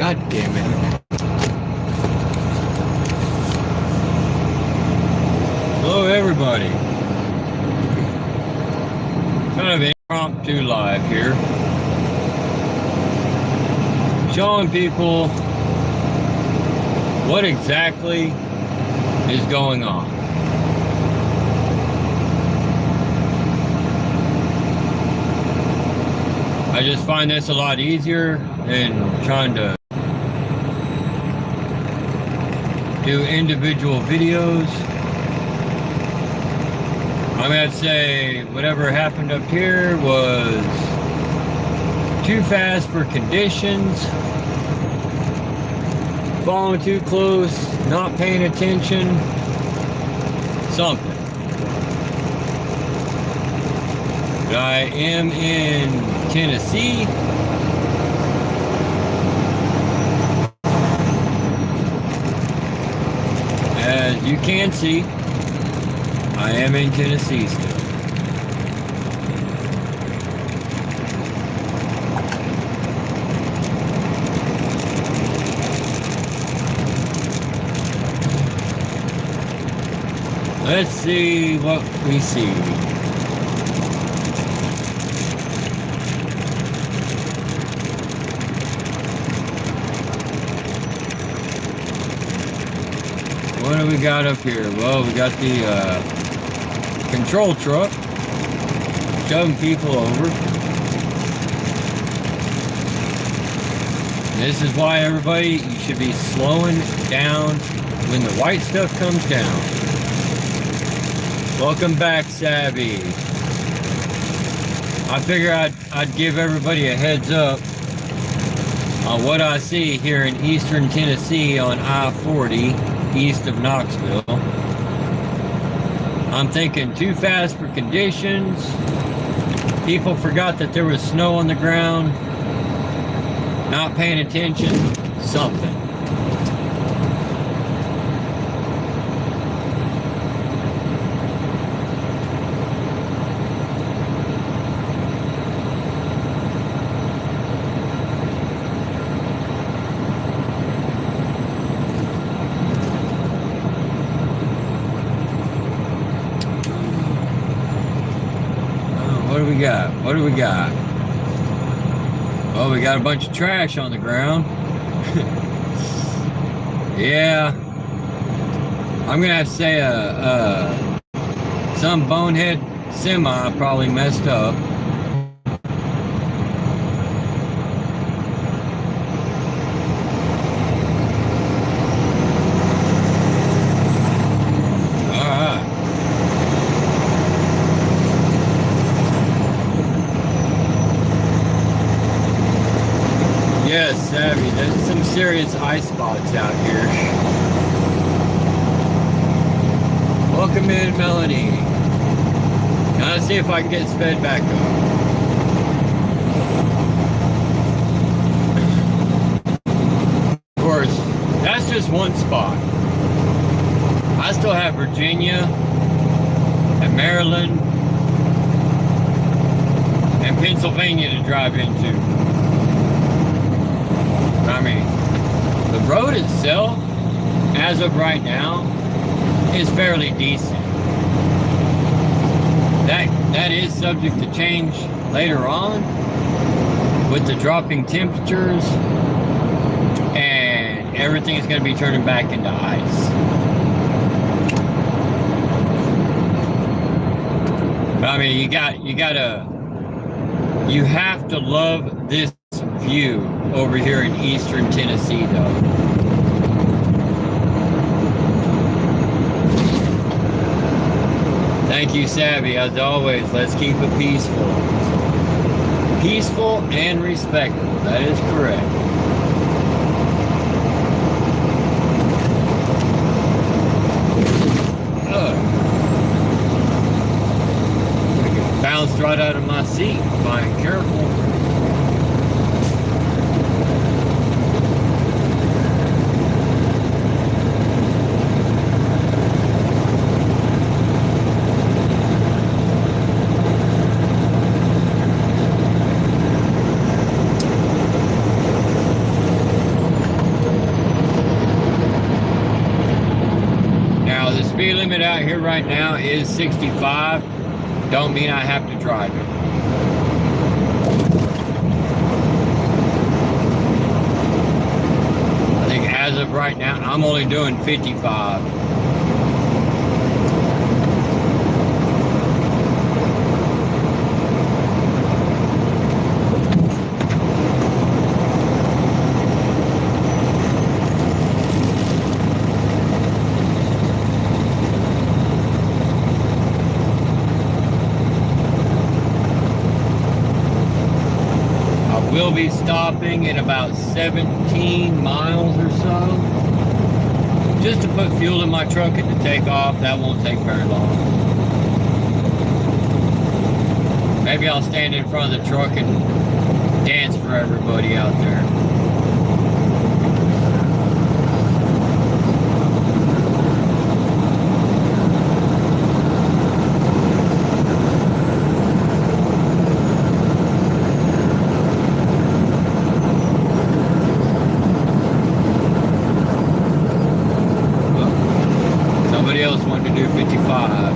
God damn it. Hello, everybody. Kind of impromptu live here. Showing people what exactly is going on. I just find this a lot easier than trying to do individual videos. I'm going to say whatever happened up here was too fast for conditions, following too close, not paying attention, something. But I am in Tennessee. As you can see, I am in Tennessee still. Let's see what we see. What do we got up here? Well, we got the control truck shoving people over. This is why everybody, you should be slowing down when the white stuff comes down. Welcome back, Savvy. I figure I'd give everybody a heads up on what I see here in eastern Tennessee on I-40 east of Knoxville. I'm thinking too fast for conditions. People forgot that there was snow on the ground. Not paying attention. Something. What do we got? Oh, we got a bunch of trash on the ground. Yeah. I'm gonna have to say some bonehead semi probably messed up. Yes, Savvy, there's some serious ice spots out here. Welcome in, Melanie. Now let's see if I can get sped back up. Of course, that's just one spot. I still have Virginia and Maryland and Pennsylvania to drive into. I mean, the road itself, as of right now, is fairly decent. That is subject to change later on with the dropping temperatures, and everything is going to be turning back into ice. But I mean, you have to love this view over here in eastern Tennessee, though. Thank you, Savvy. As always, let's keep it peaceful. Peaceful and respectful. That is correct. I get bounced right out of my seat if I ain't careful. limit out here right now is 65. Don't mean I have to drive it. I think as of right now, I'm only doing 55. We'll be stopping in about 17 miles or so, just to put fuel in my truck and to take off. That won't take very long. Maybe I'll stand in front of the truck and dance for everybody out there. Else wanted to do 55.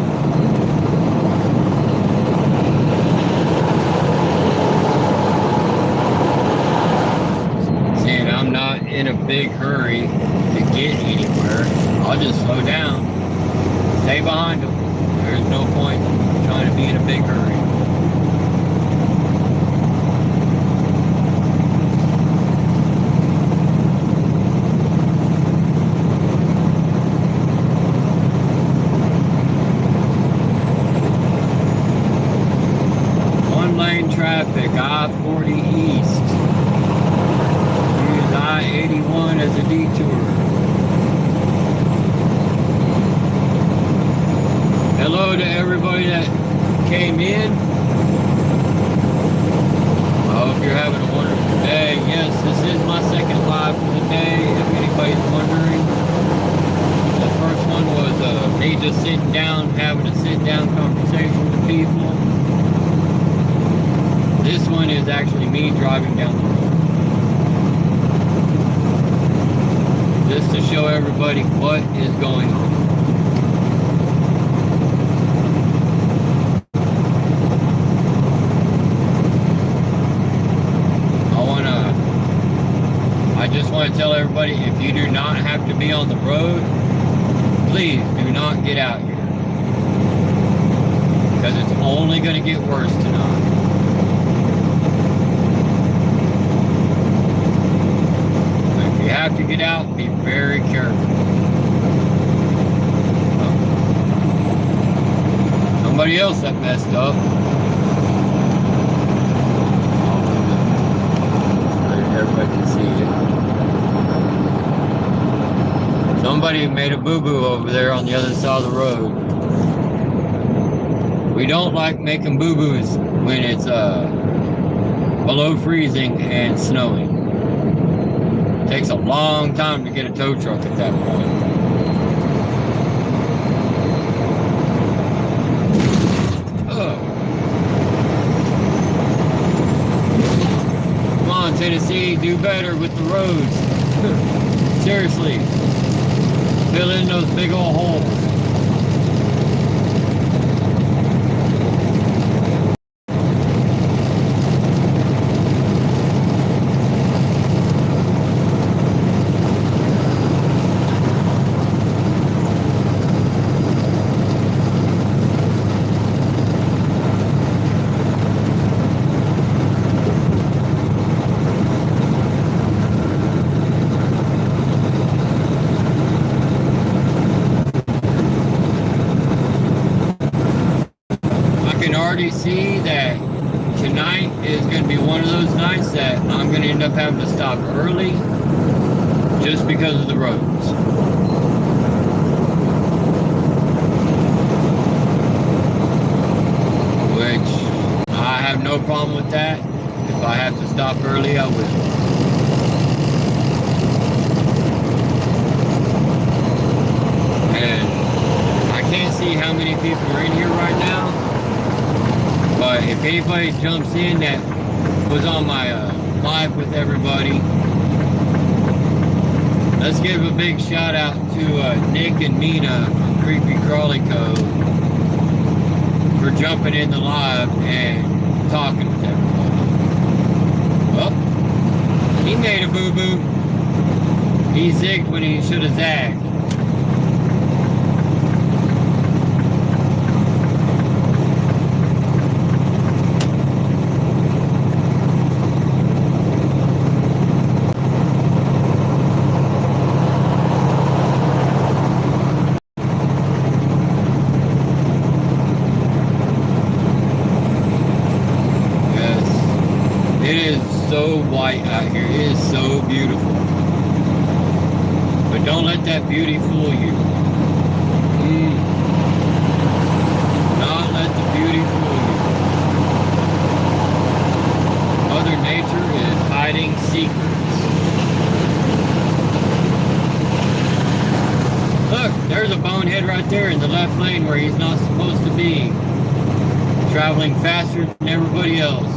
Seeing I'm not in a big hurry to get anywhere, I'll just slow down, stay behind them. There's no point trying to be in a big hurry. Traffic, I-40 East. Use I-81 as a detour. Hello to everybody that came in. I hope you're having a wonderful day. Yes, this is my second live for the day, if anybody's wondering. The first one was me just sitting down, having a sit-down conversation with people. This one is actually me driving down the road. Just to show everybody what is going on. I just want to tell everybody, if you do not have to be on the road, please do not get out here. Because it's only going to get worse tonight. You have to get out, be very careful. Somebody else that messed up. Everybody can see it. Somebody made a boo-boo over there on the other side of the road. We don't like making boo-boos when it's below freezing and snowing. Takes a long time to get a tow truck at that point. Oh. Come on, Tennessee, do better with the roads. Seriously. Fill in those big old holes. See that tonight is going to be one of those nights that I'm going to end up having to stop early just because of the roads. Which I have no problem with that. If I have to stop early, I will. And I can't see how many people are in here right now. But if anybody jumps in that was on my live with everybody, Let's give a big shout out to Nick and Mina from Creepy Crawly Cove for jumping in the live and talking with everybody. Well, he made a boo-boo. He zigged when he should have zagged. So white out here. It is so beautiful. But don't let that beauty fool you. Not let the beauty fool you. Mother Nature is hiding secrets. Look, there's a bonehead right there in the left lane where he's not supposed to be. Traveling faster than everybody else.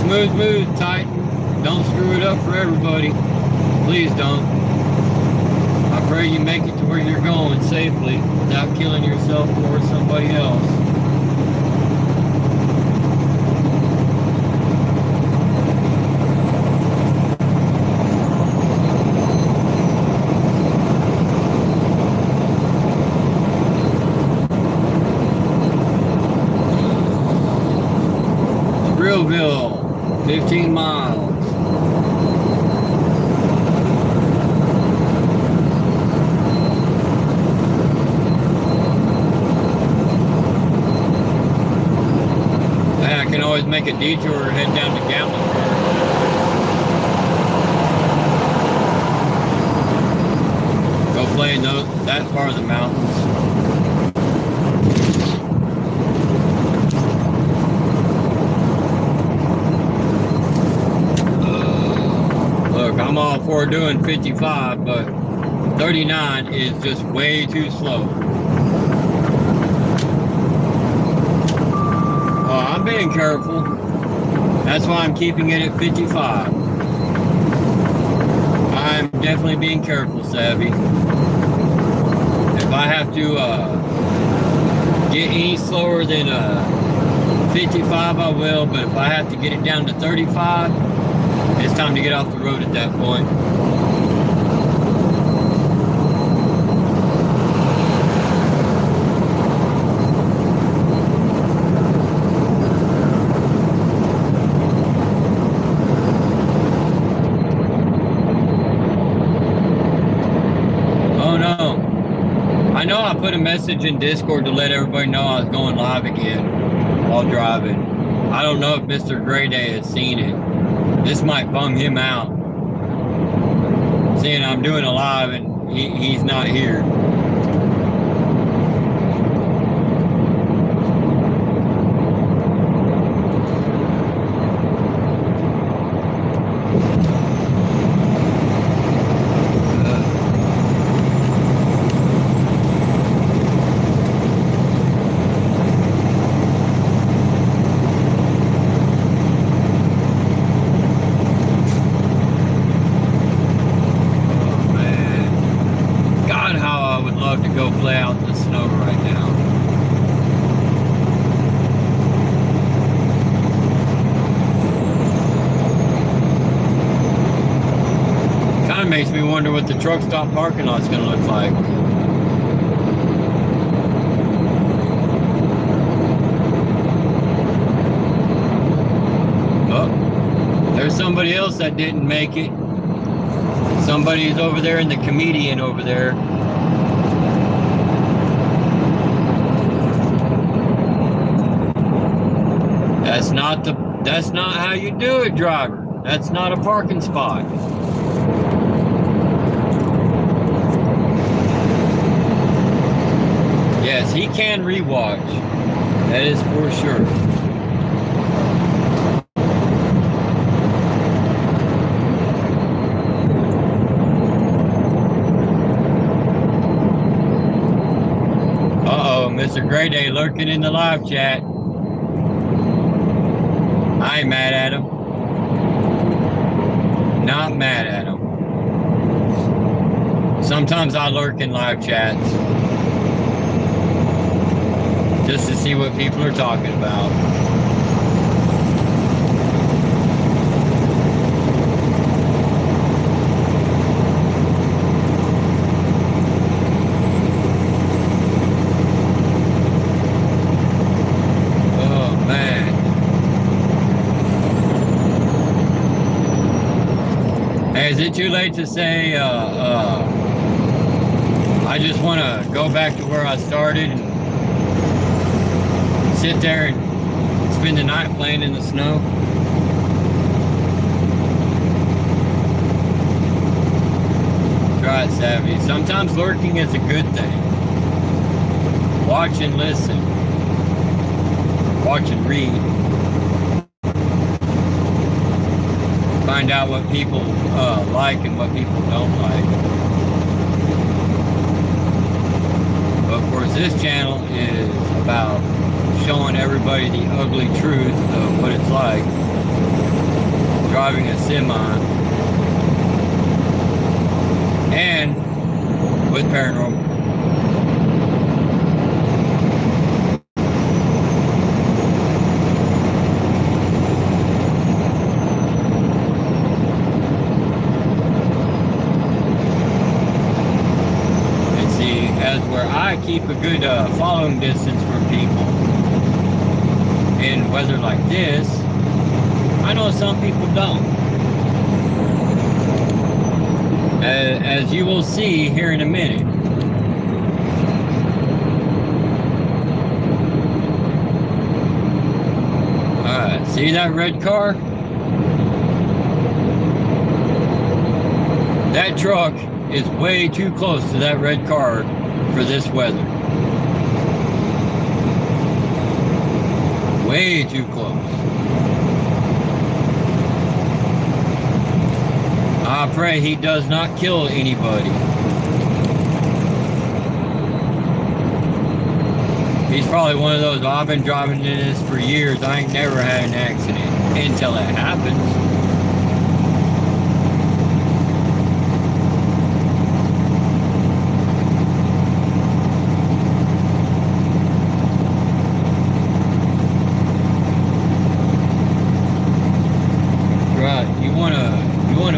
Smooth move, Titan. Don't screw it up for everybody. Please don't. I pray you make it to where you're going safely without killing yourself or somebody else. Realville. 15 miles. And I can always make a detour and head down to Gatlinburg. Go play in that part of the mountains. I'm all for doing 55, but 39 is just way too slow. Oh, I'm being careful. That's why I'm keeping it at 55. I'm definitely being careful, Savvy. If I have to get any slower than 55, I will, but if I have to get it down to 35, it's time to get off the road at that point. Oh no. I know I put a message in Discord to let everybody know I was going live again while driving. I don't know if Mr. Gray Day has seen it. This might bum him out, seeing I'm doing a live and he's not here. Makes me wonder what the truck stop parking lot's gonna look like. Oh, there's somebody else that didn't make it. Somebody's over there in the comedian over there. That's not how you do it, driver. That's not a parking spot. Yes, he can rewatch. That is for sure. Uh-oh, Mr. Gray Day lurking in the live chat. I ain't mad at him. Not mad. Sometimes I lurk in live chats just to see what people are talking about. Is it too late to say I just want to go back to where I started and sit there and spend the night playing in the snow? Try it, Savvy. Sometimes lurking is a good thing. Watch and listen. Watch and read. Find out what people like and what people don't like. But of course, this channel is about showing everybody the ugly truth of what it's like driving a semi and with paranormal. I keep a good following distance from people. In weather like this, I know some people don't. As you will see here in a minute. Alright, see that red car? That truck is way too close to that red car for this weather. Way too close. I pray he does not kill anybody. He's probably one of those, I've been driving in this for years, I ain't never had an accident until it happens.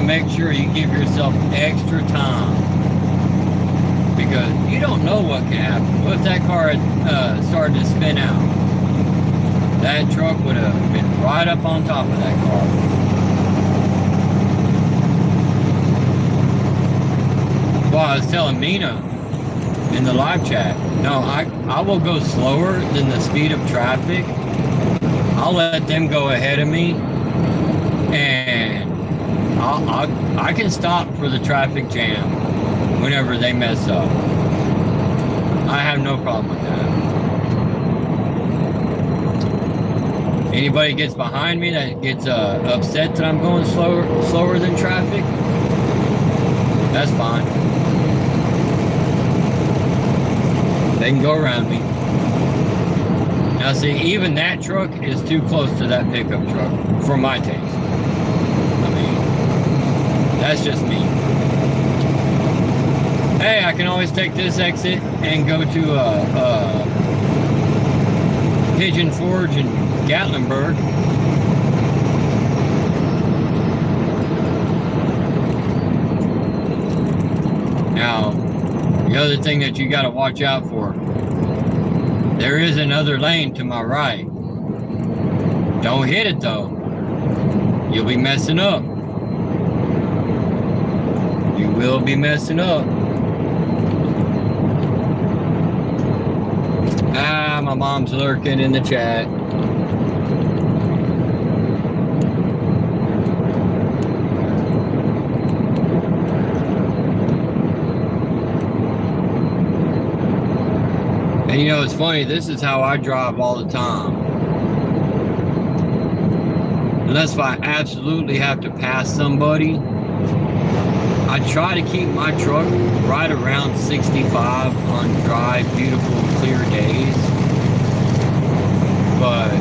Make sure you give yourself extra time, because you don't know what can happen. What if that car had started to spin out? That truck would have been right up on top of that car. Well, I was telling Mina in the live chat, no, I will go slower than the speed of traffic. I'll let them go ahead of me, and I can stop for the traffic jam whenever they mess up. I have no problem with that. Anybody gets behind me that gets upset that I'm going slower than traffic, that's fine. They can go around me. Now see, even that truck is too close to that pickup truck for my taste. That's just me. Hey, I can always take this exit and go to Pigeon Forge and Gatlinburg. Now, the other thing that you got to watch out for, there is another lane to my right. Don't hit it though. You'll be messing up. You will be messing up. Ah, my mom's lurking in the chat. And you know, it's funny, this is how I drive all the time. Unless if I absolutely have to pass somebody, I try to keep my truck right around 65 on dry, beautiful, clear days. But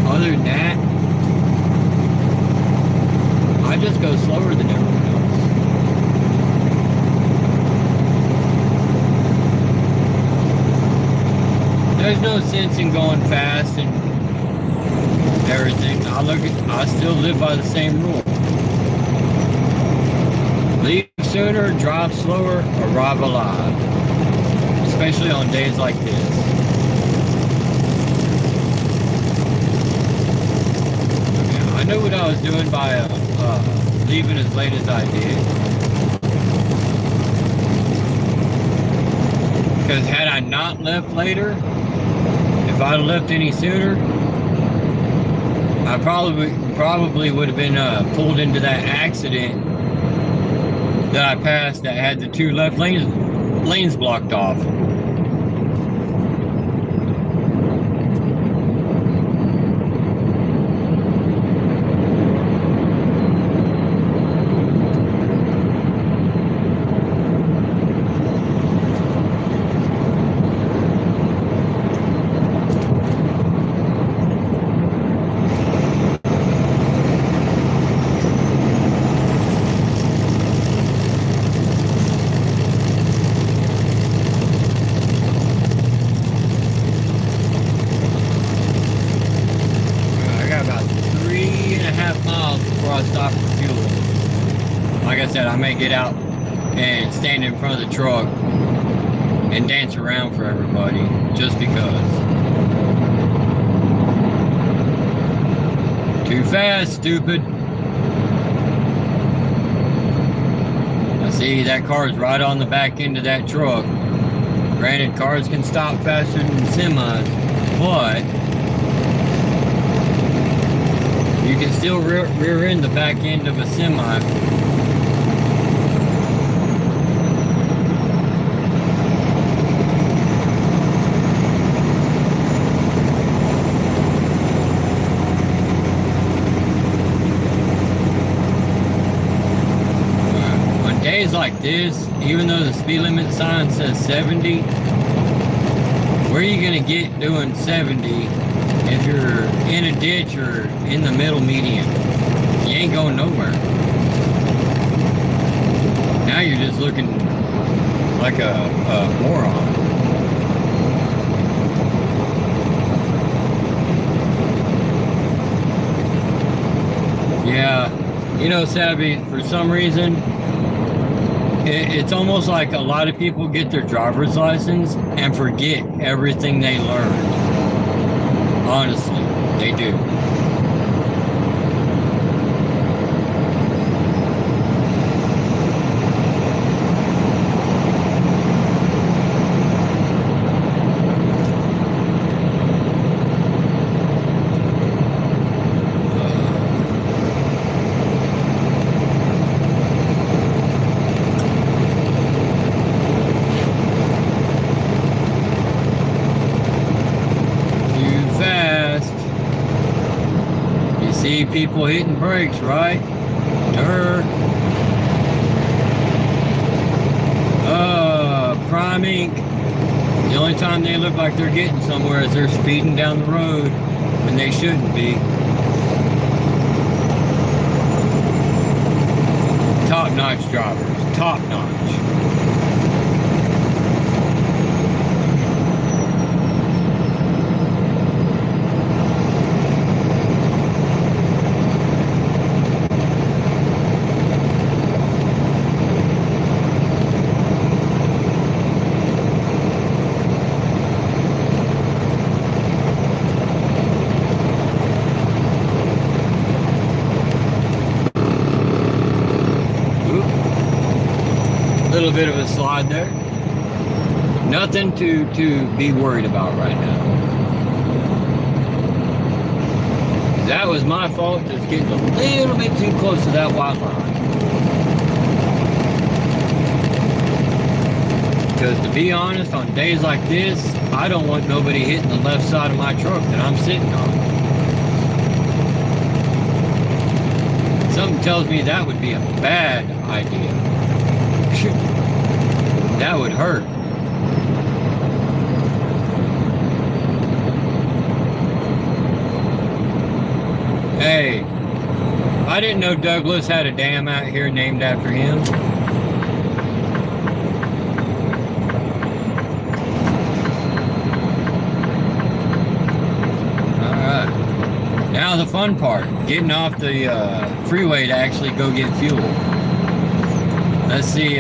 other than that, I just go slower than everyone else. no sense in going fast and everything. I still live by the same rule. Leave sooner, drive slower, arrive alive. Especially on days like this. Yeah, I knew what I was doing by leaving as late as I did. Because had I not left later, if I'd left any sooner, I probably would have been pulled into that accident that I passed that had the two left lanes blocked off. I may get out and stand in front of the truck and dance around for everybody just because. Too fast, stupid. I see that car's right on the back end of that truck. Granted, cars can stop faster than semis, but you can still rear end the back end of a semi. Like this, even though the speed limit sign says 70, where are you going to get doing 70 if you're in a ditch or in the middle median? You ain't going nowhere. Now you're just looking like a moron. Yeah, you know, Savvy, for some reason, it's almost like a lot of people get their driver's license and forget everything they learned. Honestly, they do. People hitting brakes, right? Prime Inc. The only time they look like they're getting somewhere is they're speeding down the road when they shouldn't be. Top-notch drivers, top-notch. Little bit of a slide there. Nothing to be worried about right now. That was my fault, just getting a little bit too close to that white line. Because to be honest, on days like this, I don't want nobody hitting the left side of my truck that I'm sitting on. Something tells me that would be a bad idea. That would hurt. Hey, I didn't know Douglas had a dam out here named after him. Now the fun part, getting off the freeway to actually go get fuel. Let's see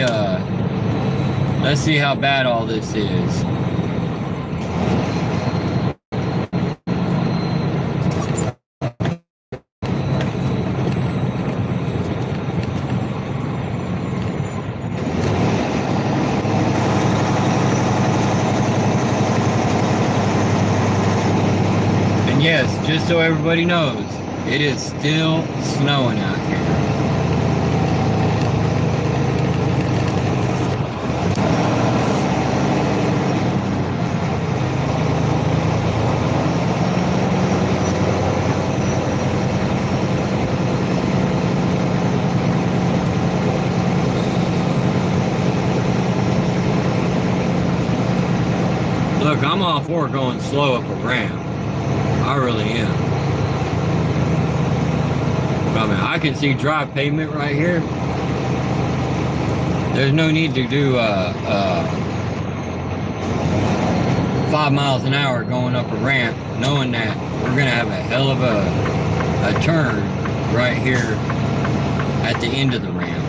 how bad all this is. Yes, just so everybody knows, it is still snowing out here. Look, I'm all for going slow up a ramp. I really am. I mean, I can see dry pavement right here. There's no need to do 5 miles an hour going up a ramp, knowing that we're gonna have a hell of a turn right here at the end of the ramp.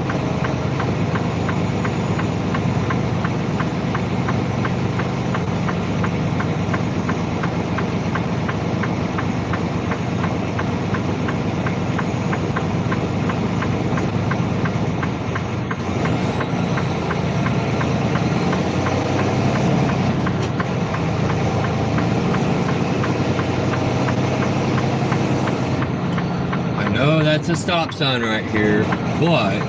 That's a stop sign right here, but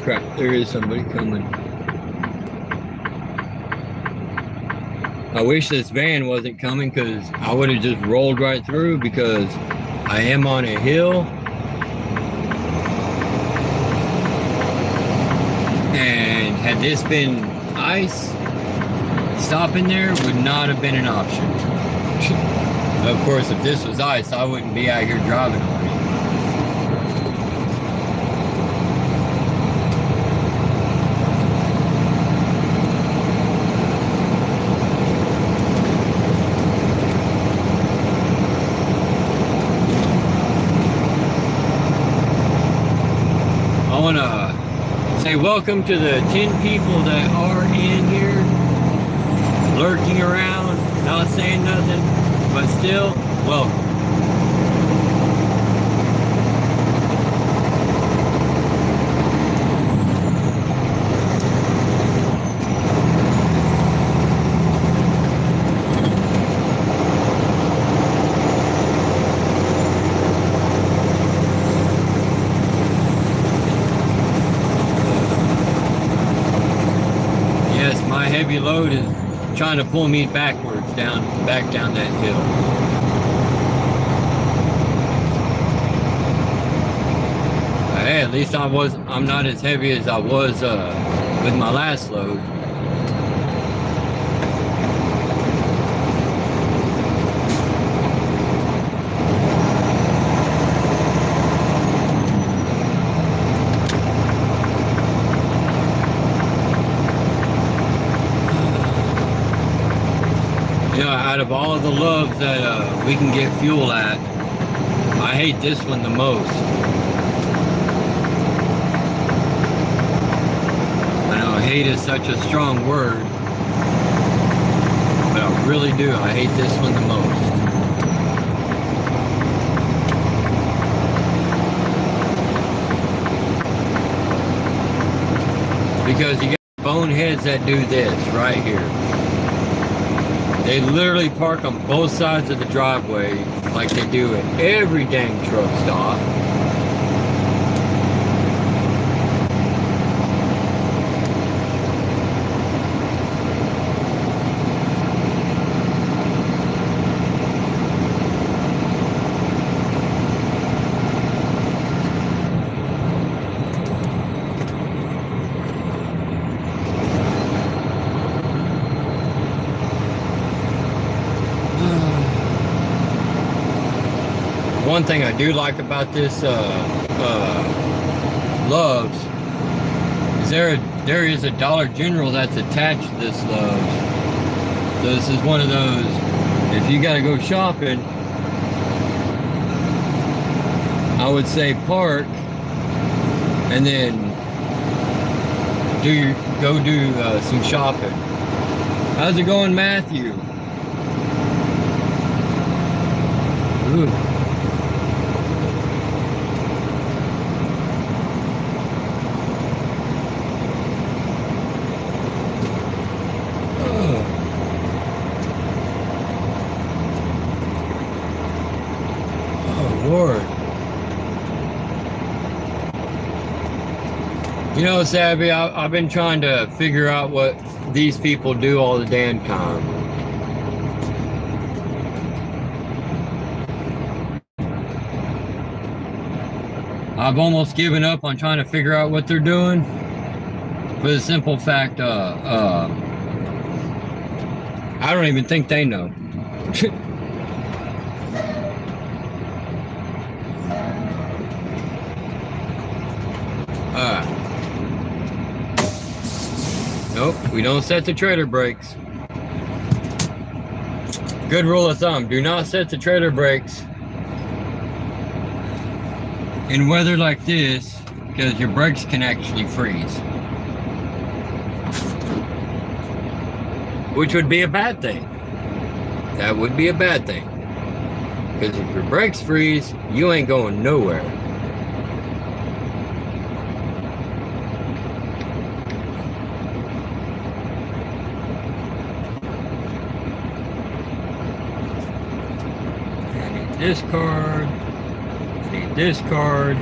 crap, there is somebody coming. I wish this van wasn't coming because I would have just rolled right through because I am on a hill. And had this been ice, stopping there would not have been an option. Of course, if this was ice, I wouldn't be out here driving on it. I want to say welcome to the 10 people that are in here, lurking around, not saying nothing. But still, welcome. Yes, my heavy load is trying to pull me backwards back down that hill. Hey, at least I'm not as heavy as I was with my last load. You know, out of all of the loves that we can get fuel at, I hate this one the most. I know hate is such a strong word, but I really do. I hate this one the most. Because you got boneheads that do this right here. They literally park on both sides of the driveway like they do at every dang truck stop. One thing I do like about this Love's is there is a Dollar General that's attached to this Love's. So this is one of those, if you gotta go shopping, I would say park and then go do some shopping. How's it going, Matthew? Ooh. Lord. You know, Sabby, I've been trying to figure out what these people do all the damn time. I've almost given up on trying to figure out what they're doing for the simple fact, I don't even think they know. Nope, we don't set the trailer brakes. Good rule of thumb, do not set the trailer brakes in weather like this, because your brakes can actually freeze. Which would be a bad thing. That would be a bad thing. Because if your brakes freeze, you ain't going nowhere. This card, need this card.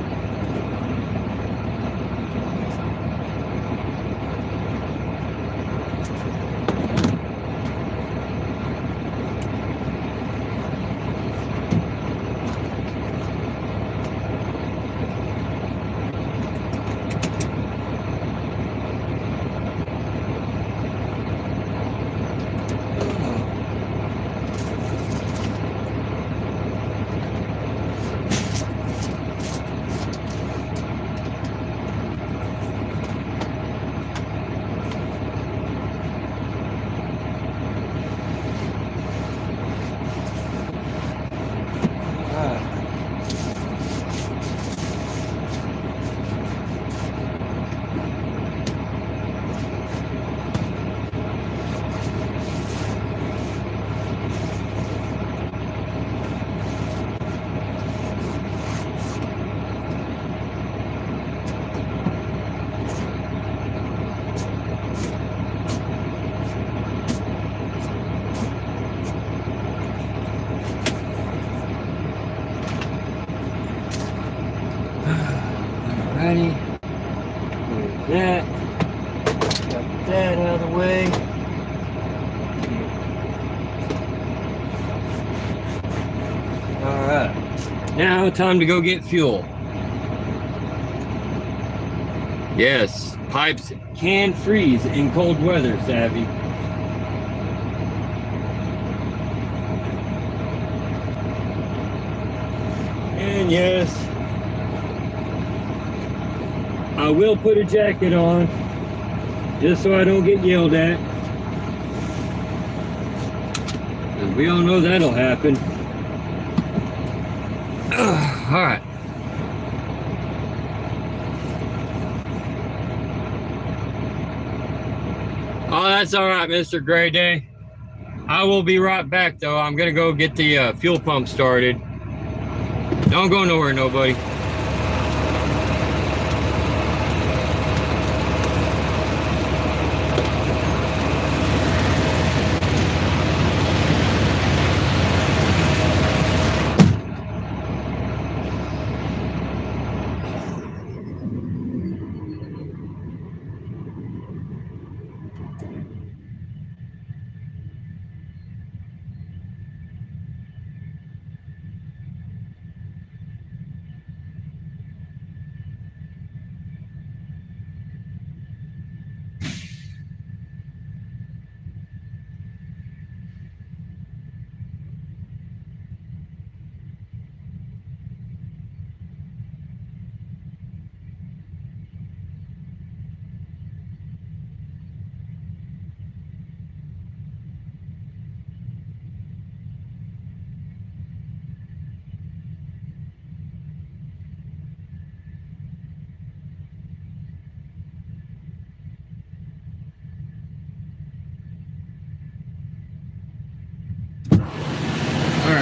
Alrighty, there's that. Got that out of the way. Alright, now time to go get fuel. Yes, pipes can freeze in cold weather, Savvy. And yes, I will put a jacket on, just so I don't get yelled at. Because we all know that'll happen. Alright. Oh, that's alright, Mr. Gray Day. I will be right back, though. I'm going to go get the fuel pump started. Don't go nowhere, nobody.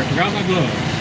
I forgot my gloves.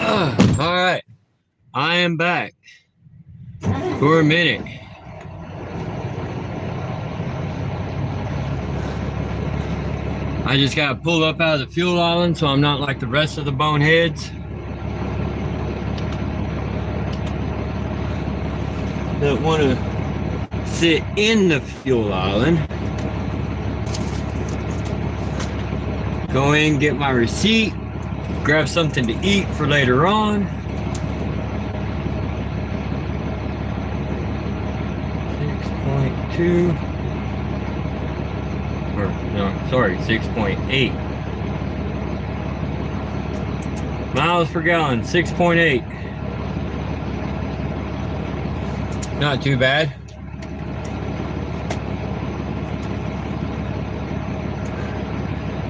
All right, I am back for a minute. I just got pulled up out of the fuel island, so I'm not like the rest of the boneheads that want to sit in the fuel island. Go in, get my receipt, grab something to eat for later on. 6.2, or no, sorry, 6.8 miles per gallon, 6.8. Not too bad.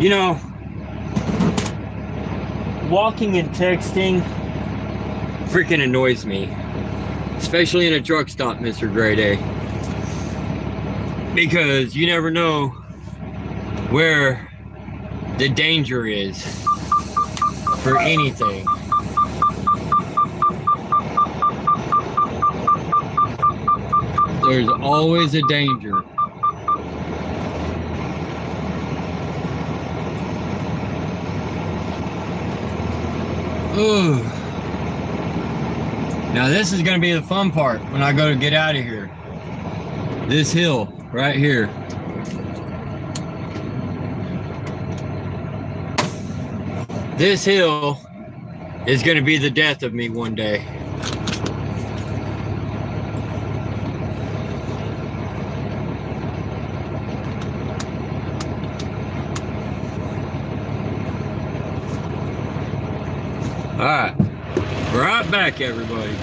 You know, walking and texting freaking annoys me, especially in a truck stop, Mr. Grade A, because you never know where the danger is for anything. There's always a danger. Ooh. Now this is going to be the fun part when I go to get out of here. This hill right here. This hill is going to be the death of me one day. All right, right back, everybody.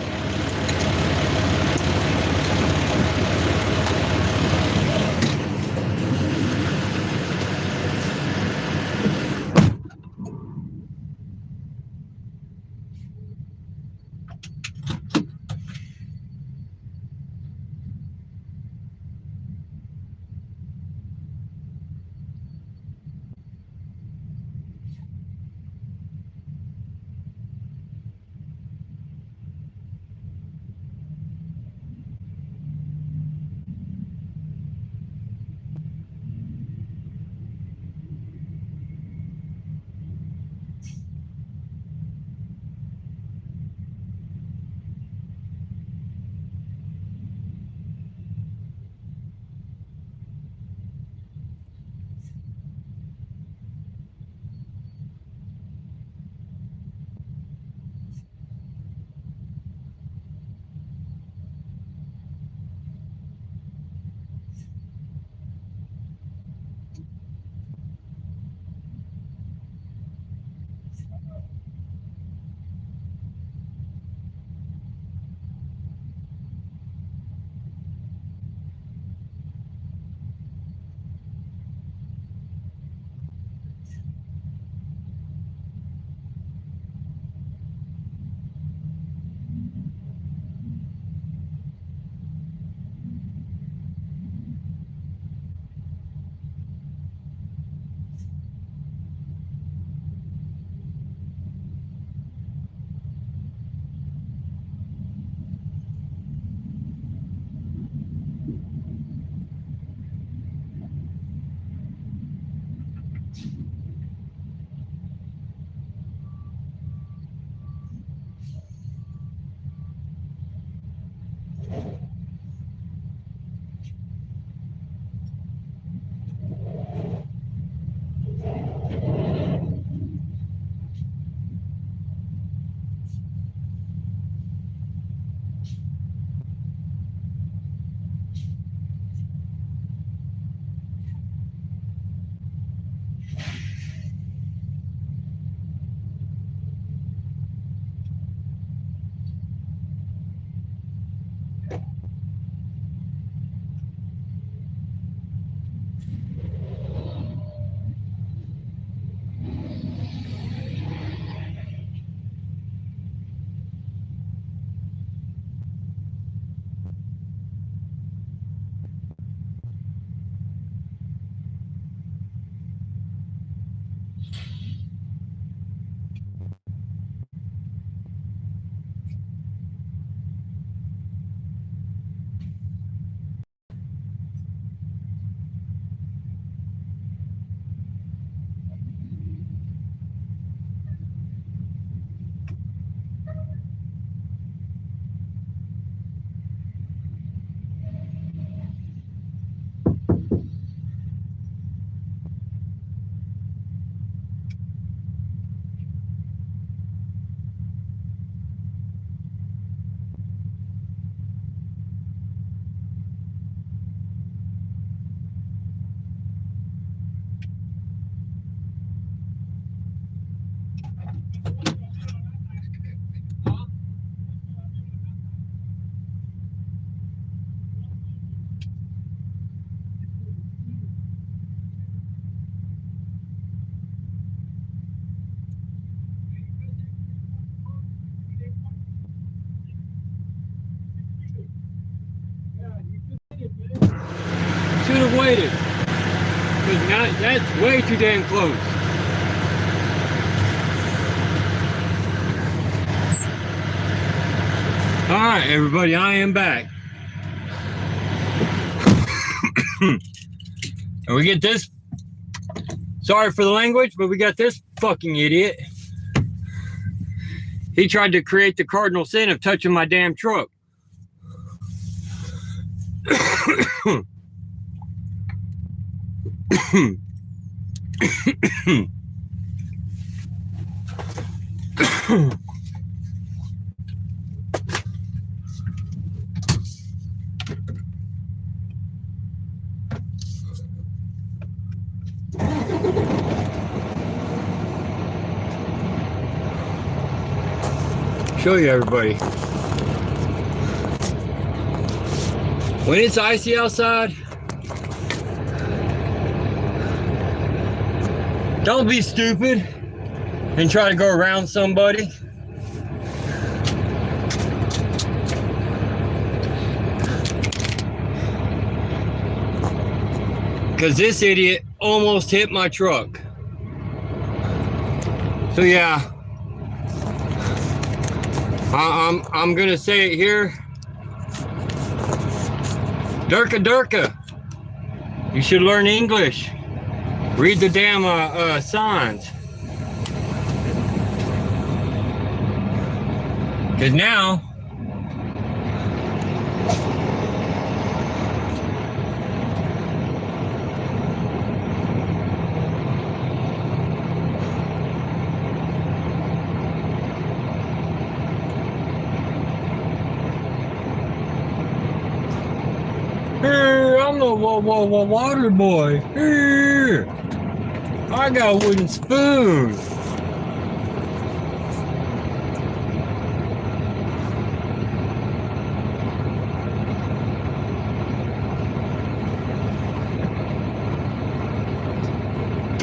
waited. Because now that's way too damn close. Alright, everybody, I am back. And we get this. Sorry for the language, but we got this fucking idiot. He tried to create the cardinal sin of touching my damn truck. Show you everybody. When it's icy outside, don't be stupid and try to go around somebody. Because this idiot almost hit my truck. So yeah, I'm gonna say it here. Durka, you should learn English. Read the damn signs. Because now, I'm the water boy. Here, I got a wooden spoon.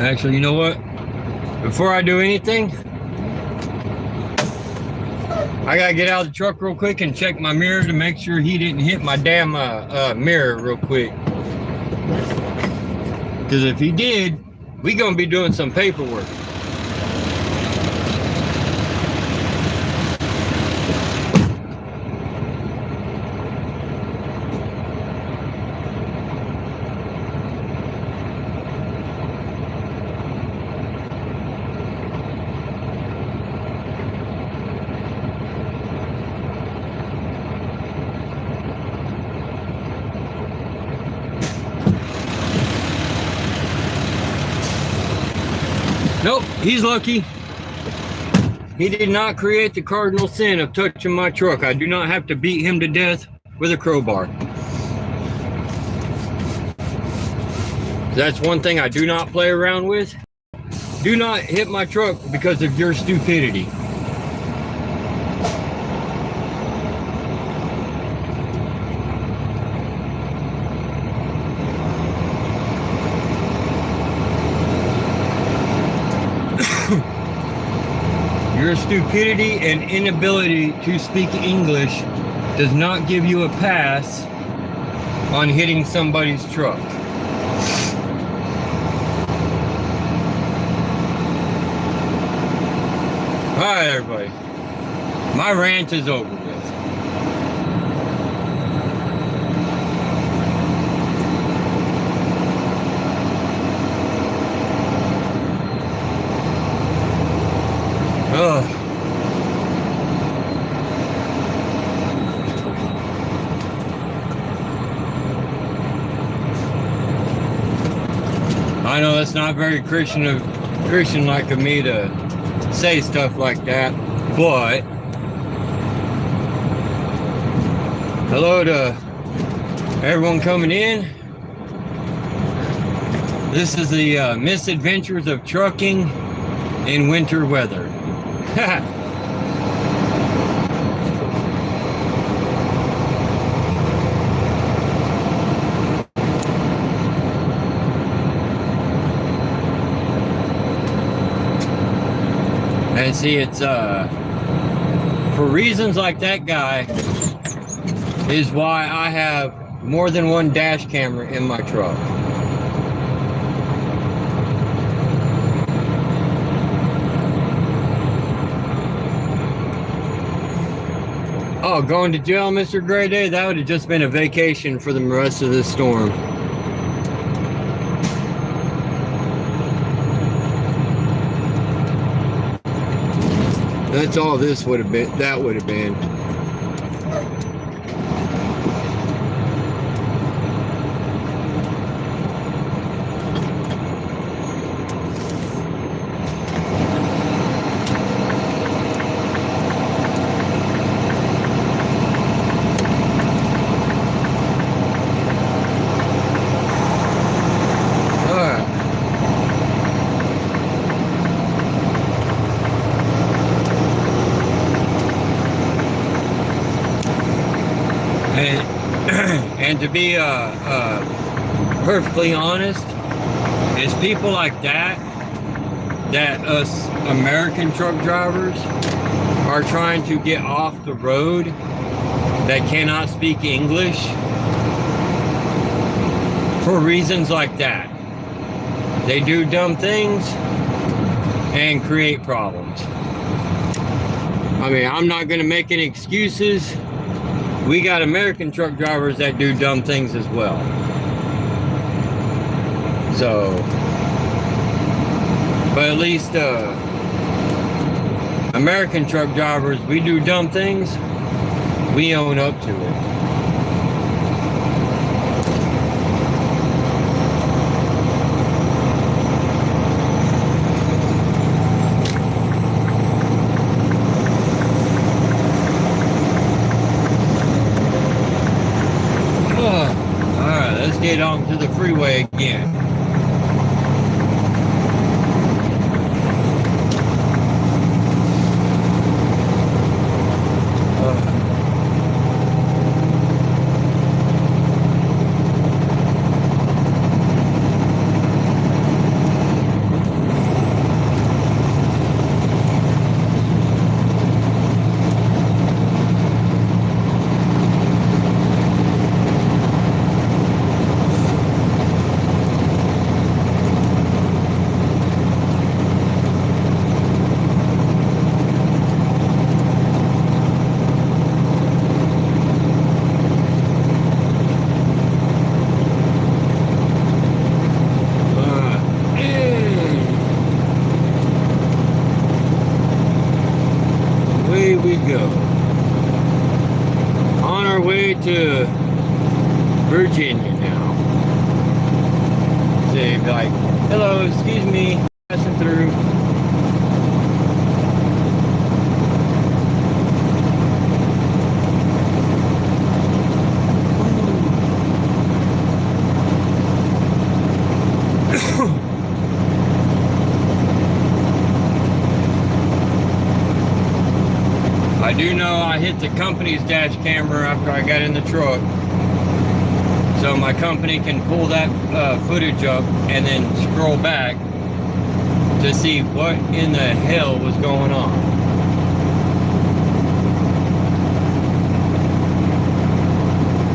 Actually, you know what? Before I do anything, I gotta get out of the truck real quick and check my mirror to make sure he didn't hit my damn mirror real quick. Because if he did, we gonna be doing some paperwork. Nope, he's lucky. He did not create the cardinal sin of touching my truck. I do not have to beat him to death with a crowbar. That's one thing I do not play around with. Do not hit my truck because of your stupidity. Your stupidity and inability to speak English does not give you a pass on hitting somebody's truck. All right, everybody. My rant is over with. Ugh. I know that's not very Christian-like of me to say stuff like that, but hello to everyone coming in. This is the misadventures of trucking in winter weather. And see, it's for reasons like that guy is why I have more than one dash camera in my truck. Oh, going to jail, Mr. Gray Day? That would have just been a vacation for the rest of this storm. That's all this would have been. That would have been. And to be perfectly honest, it's people like that us American truck drivers are trying to get off the road that cannot speak English for reasons like that. They do dumb things and create problems. I mean, I'm not going to make any excuses. We got American truck drivers that do dumb things as well. So, but at least American truck drivers, we do dumb things, we own up to it. Get onto the freeway again. We go on our way to Virginia now. Say like, hello, excuse me, passing through. I do know I hit the company's dash camera after I got in the truck, so my company can pull that footage up and then scroll back to see what in the hell was going on.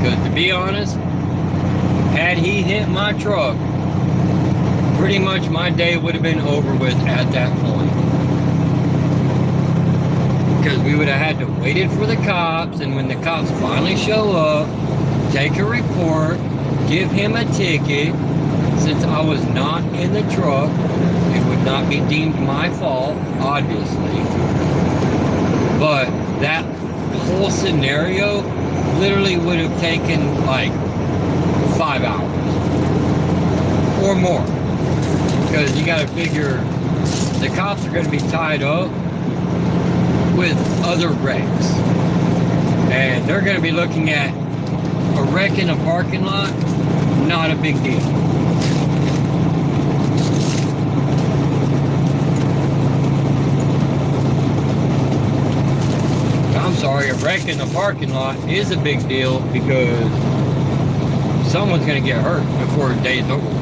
Because to be honest, had he hit my truck, pretty much my day would have been over with at that point. Because we would have had to waited for the cops, and when the cops finally show up, take a report, give him a ticket. Since I was not in the truck, it would not be deemed my fault, obviously. But that whole scenario literally would have taken like 5 hours or more. Because you got to figure the cops are going to be tied up with other wrecks, and they're going to be looking at a wreck in a parking lot, not a big deal. I'm sorry, a wreck in the parking lot is a big deal because someone's going to get hurt before the day's over.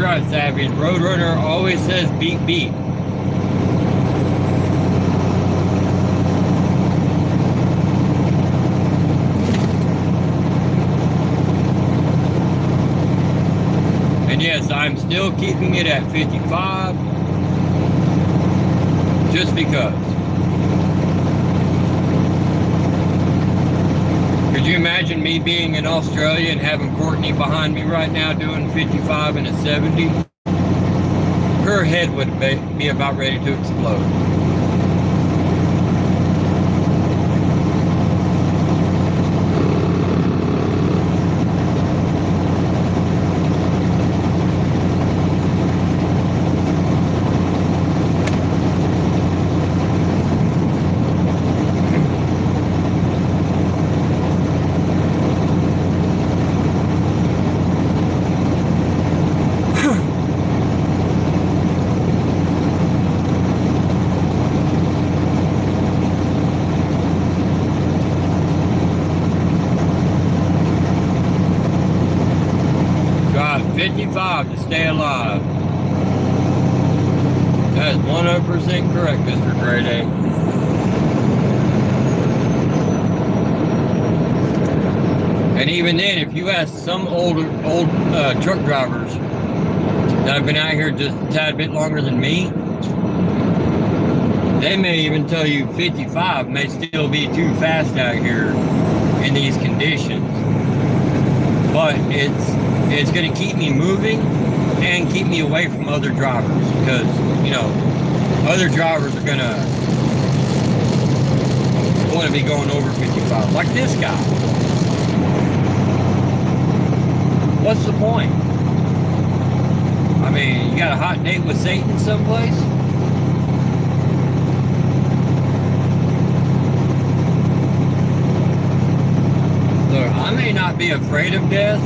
right, Savvy. Roadrunner always says beep beep. And yes, I'm still keeping it at 55 just because. Could you imagine me being in Australia and having Courtney behind me right now doing 55 and a 70? Her head would be about ready to explode. Drive 55 to stay alive. That is 100% correct, Mr. Grade A. And even then, if you ask some old truck drivers that have been out here just a tad bit longer than me, they may even tell you 55 may still be too fast out here in these conditions. But it's going to keep me moving and keep me away from other drivers because, you know, other drivers are going to want to be going over 55, like this guy. What's the point? I mean, you got a hot date with Satan someplace? Look, I may not be afraid of death.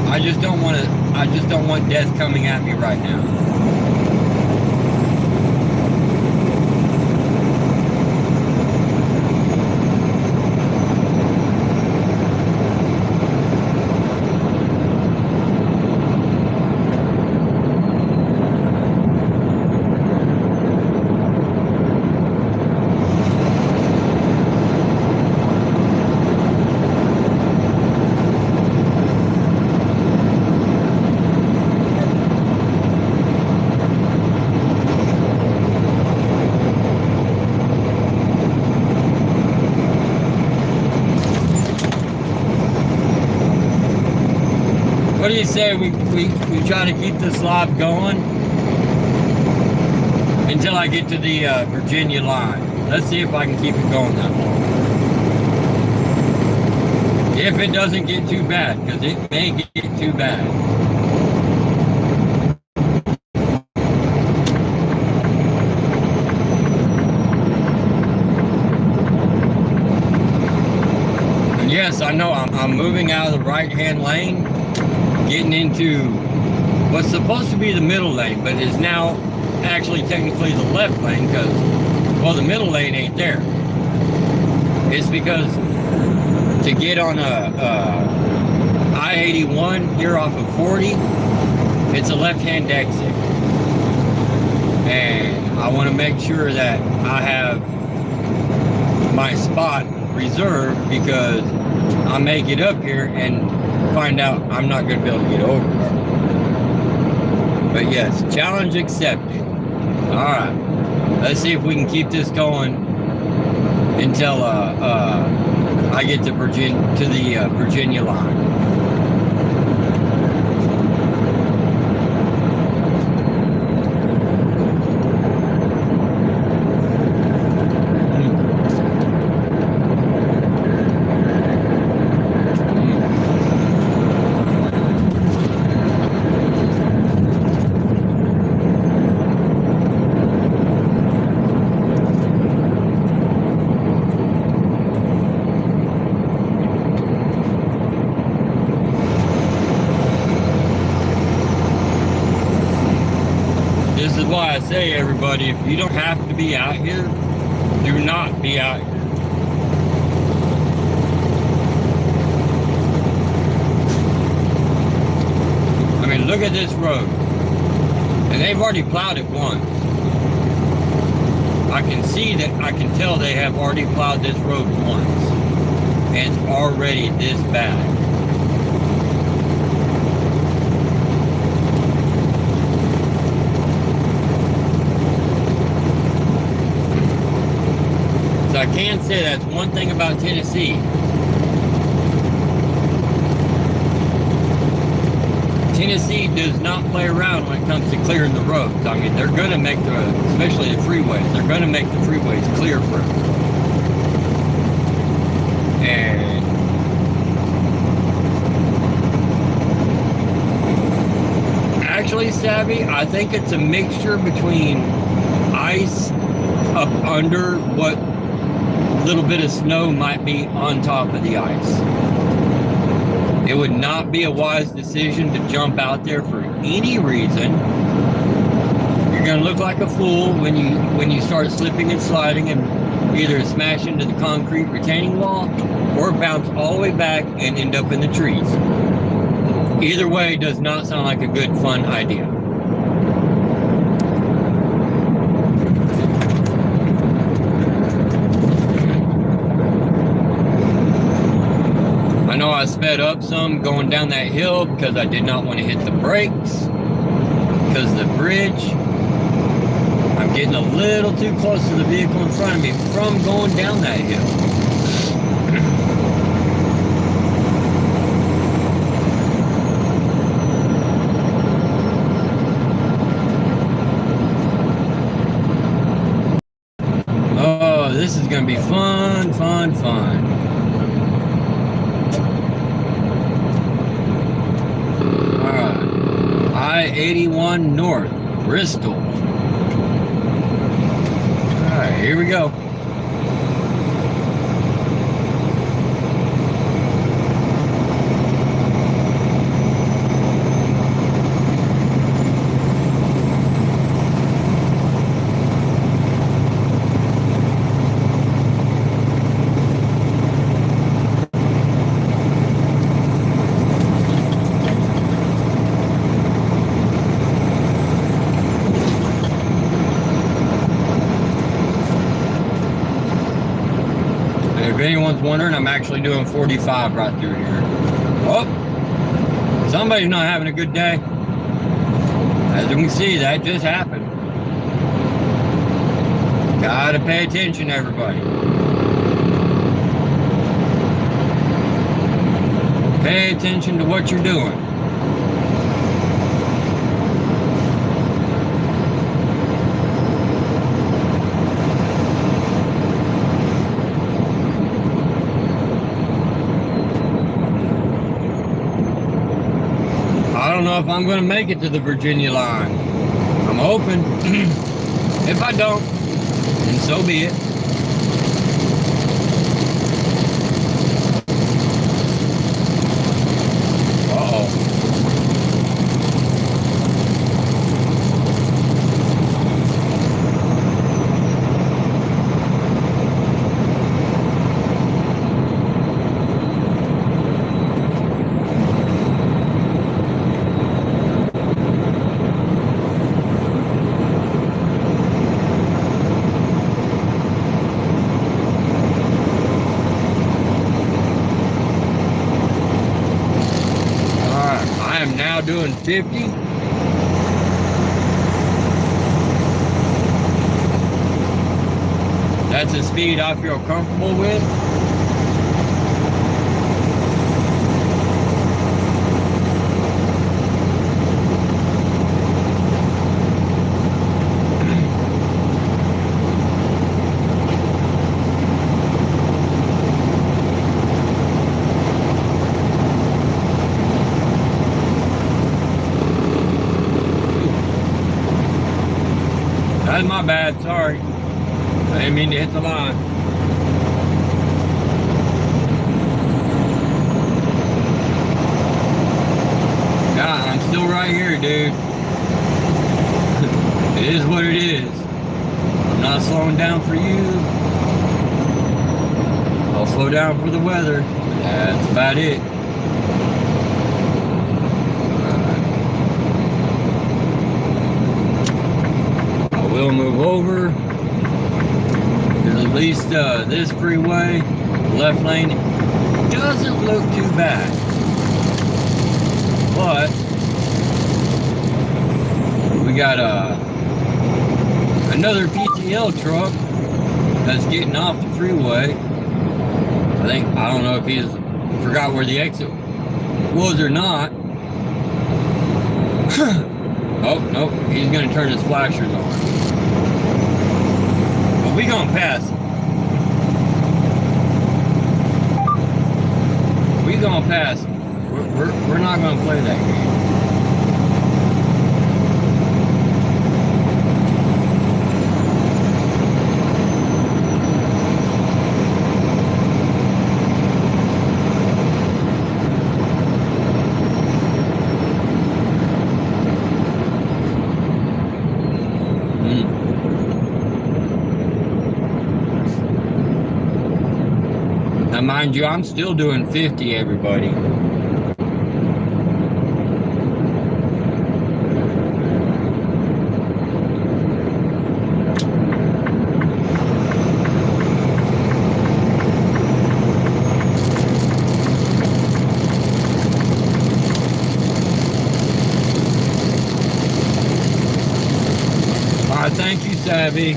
I just don't want death coming at me right now. What do you say we try to keep this live going until I get to the Virginia line? Let's see if I can keep it going that long. If it doesn't get too bad, because it may get too bad. And yes, I know I'm moving out of the right-hand lane, getting into what's supposed to be the middle lane, but is now actually technically the left lane because, well, the middle lane ain't there. It's because to get on I-81 here off of 40, it's a left-hand exit. And I want to make sure that I have my spot reserved because I may get up here and find out I'm not going to be able to get over. But yes, challenge accepted. All right, let's see if we can keep this going until I get to the Virginia line. This is why I say, everybody, if you don't have to be out here, do not be out here. I mean, look at this road. And they've already plowed it once. I can see that, I can tell they have already plowed this road once. And it's already this bad. So I can say that's one thing about Tennessee. Tennessee does not play around when it comes to clearing the roads. I mean, they're going to make especially the freeways, they're going to make the freeways clear for them. And actually, Savvy, I think it's a mixture between ice up under what little bit of snow might be on top of the ice. It would not be a wise decision to jump out there for any reason. You're going to look like a fool when you start slipping and sliding and either smash into the concrete retaining wall or bounce all the way back and end up in the trees. Either way does not sound like a good, fun idea. I know I sped up some going down that hill because I did not want to hit the brakes because the bridge, I'm getting a little too close to the vehicle in front of me from going down that hill. Oh, this is going to be fun, fun, fun. I-81 North, Bristol. All right, here we go. If anyone's wondering, I'm actually doing 45 right through here. Oh, somebody's not having a good day. As you can see, that just happened. Gotta pay attention, everybody. Pay attention to what you're doing. I don't know if I'm going to make it to the Virginia line. I'm hoping. If I don't, then so be it. Uh-oh. Now doing 50. That's a speed I feel comfortable with. That's my bad, sorry. I didn't mean to hit the line. Yeah, I'm still right here, dude. It is what it is. I'm not slowing down for you. I'll slow down for the weather. That's about it. we'll move over. Because at least this freeway, the left lane, doesn't look too bad. But we got another PTL truck that's getting off the freeway. I don't know if he's forgot where the exit was or not. Oh, nope, he's gonna turn his flashers on. But we gonna pass. We gonna pass. We're not gonna play that game. Now, mind you, I'm still doing 50, everybody. All right, thank you, Savvy.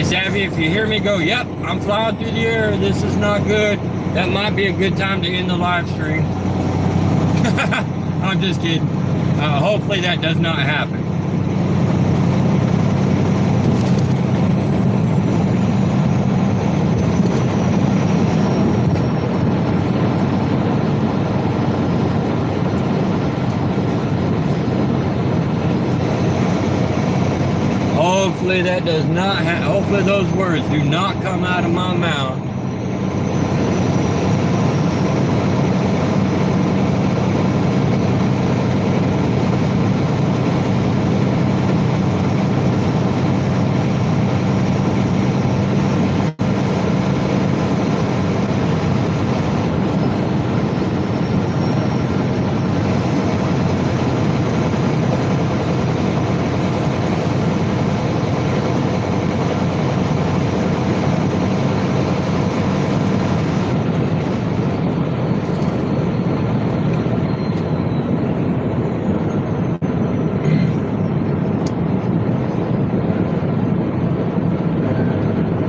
Savvy, if you hear me go, yep, I'm flying through the air, this is not good, that might be a good time to end the live stream. I'm just kidding. Hopefully that does not happen. Hopefully that does not happen. Hopefully those words do not come out of my mouth.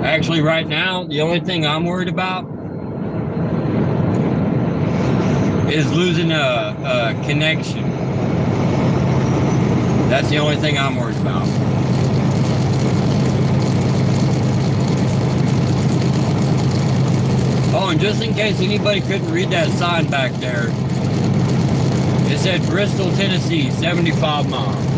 Actually, right now, the only thing I'm worried about is losing a connection. That's the only thing I'm worried about. Oh, and just in case anybody couldn't read that sign back there, it said Bristol, Tennessee, 75 miles.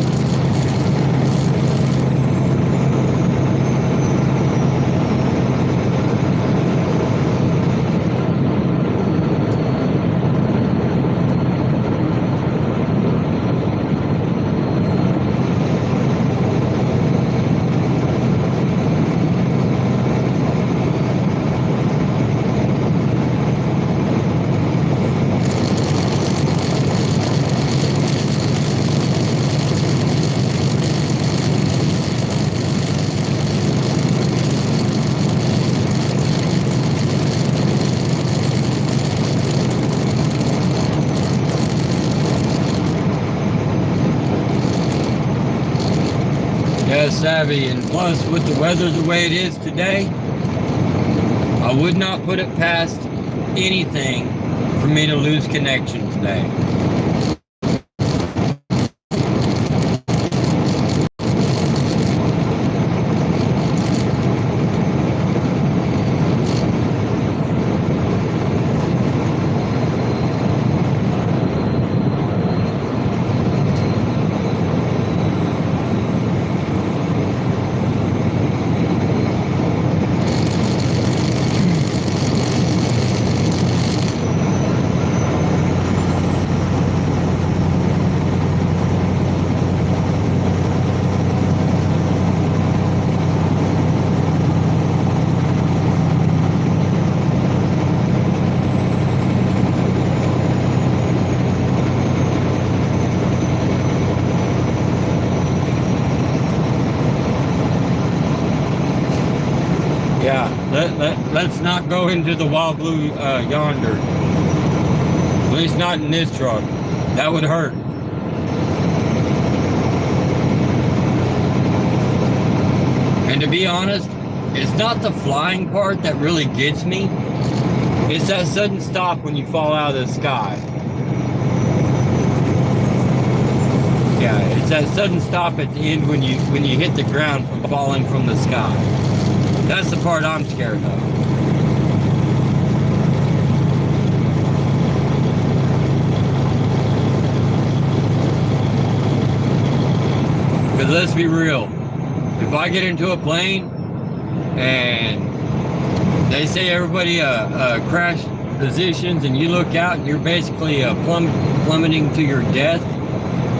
Savvy, and plus with the weather the way it is today, I would not put it past anything for me to lose connection today. Yeah, let's not go into the wild blue yonder. At least not in this truck. That would hurt. And to be honest, it's not the flying part that really gets me. It's that sudden stop when you fall out of the sky. Yeah, it's that sudden stop at the end when you hit the ground from falling from the sky. That's the part I'm scared of. Because let's be real, if I get into a plane and they say everybody crash positions and you look out and you're basically plummeting to your death,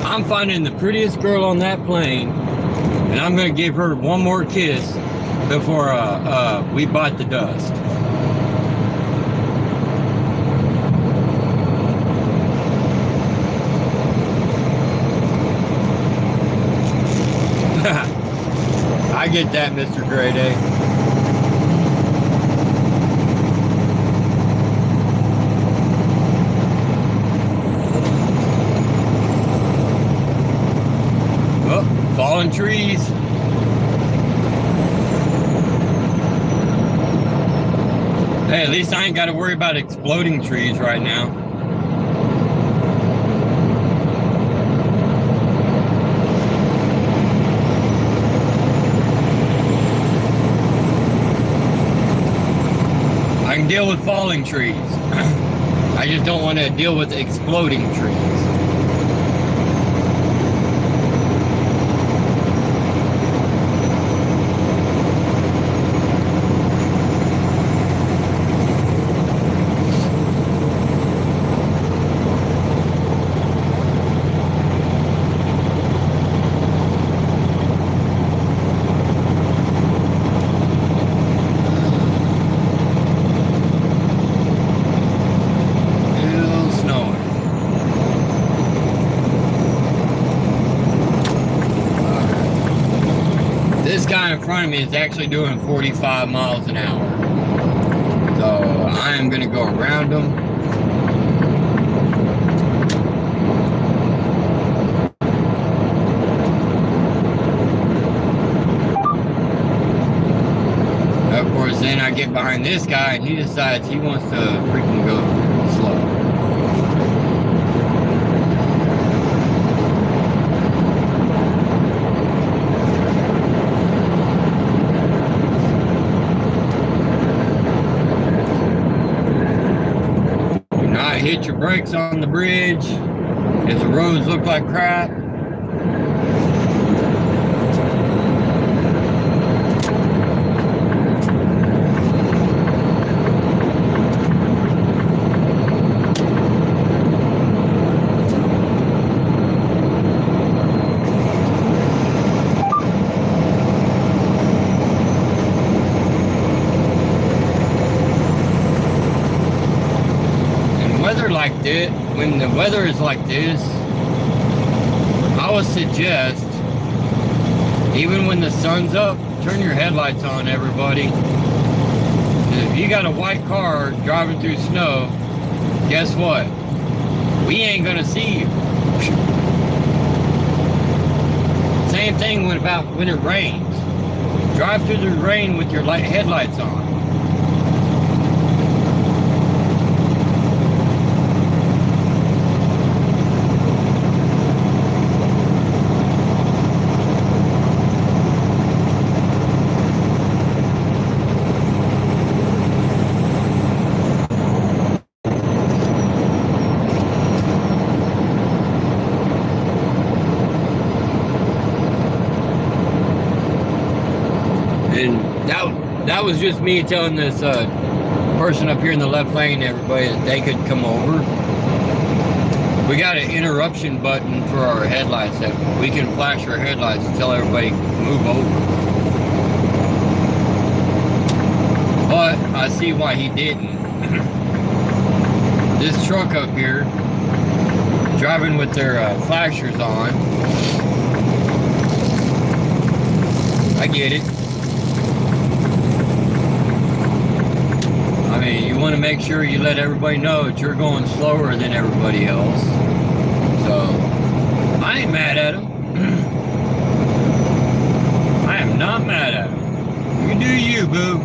I'm finding the prettiest girl on that plane and I'm going to give her one more kiss before we bite the dust. I get that, Mr. Grade A. Oh, fallen trees. Hey, at least I ain't got to worry about exploding trees right now. I can deal with falling trees. I just don't want to deal with exploding trees. In front of me is actually doing 45 miles an hour. So I am going to go around him. Of course, then I get behind this guy and he decides he wants to freaking go slow. Hit your brakes on the bridge if the roads look like crap. Like this, when the weather is like this, I would suggest, even when the sun's up, turn your headlights on, everybody. If you got a white car driving through snow, guess what? We ain't gonna see you. Same thing when it rains. Drive through the rain with your headlights on. That was just me telling this person up here in the left lane, everybody, that they could come over. We got an interruption button for our headlights that we can flash our headlights and tell everybody move over. But I see why he didn't. This truck up here, driving with their flashers on. I get it. mean, you want to make sure you let everybody know that you're going slower than everybody else. So, I ain't mad at him. I am not mad at him. You do you, boo.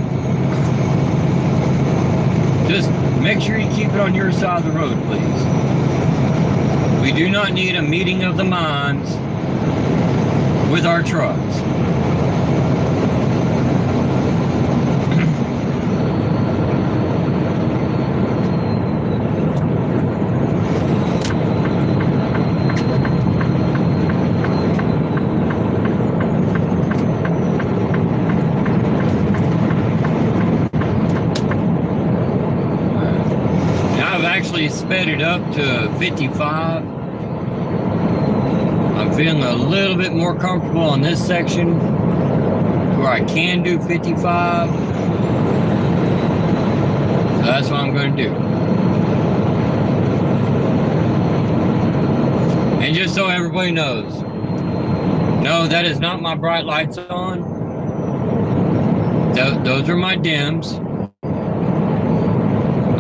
Just make sure you keep it on your side of the road, please. We do not need a meeting of the minds with our trucks. Sped it up to 55. I'm feeling a little bit more comfortable on this section where I can do 55. So that's what I'm going to do. And just so everybody knows, no, that is not my bright lights on. Those are my dims.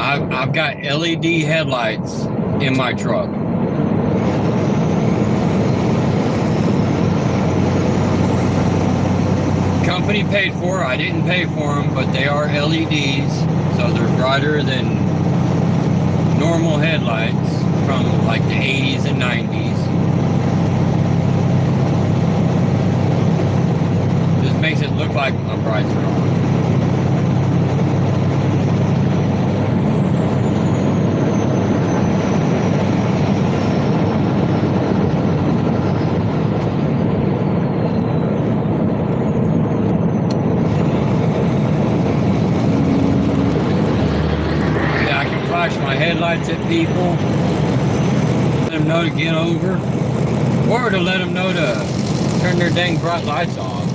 I've got LED headlights in my truck. Company paid for it. I didn't pay for them, but they are LEDs, so they're brighter than normal headlights from like the 80s and 90s. Just makes it look like my brights are on. Headlights at people, let them know to get over, or to let them know to turn their dang bright lights off.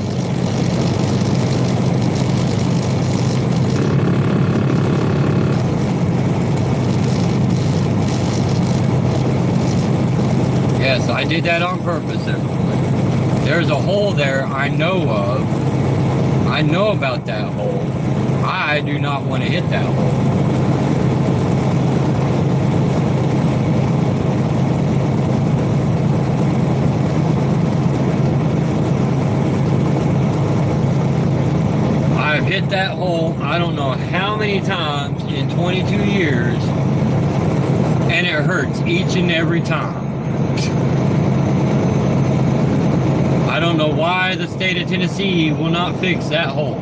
Yes, I did that on purpose, everyone. There's a hole there I know of. I know about that hole. I do not want to hit that hole. Hit that hole I don't know how many times in 22 years, and it hurts each and every time. I don't know why the state of Tennessee will not fix that hole.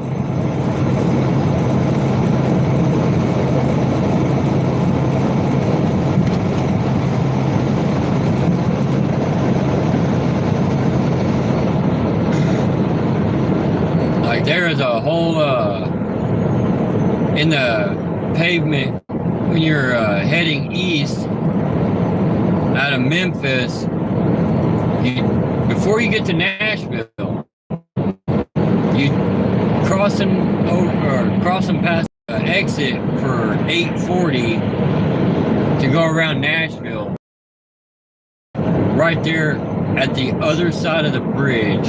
There is a hole in the pavement when you're heading east out of Memphis. Before you get to Nashville, you crossing past the exit for 840 to go around Nashville. Right there at the other side of the bridge.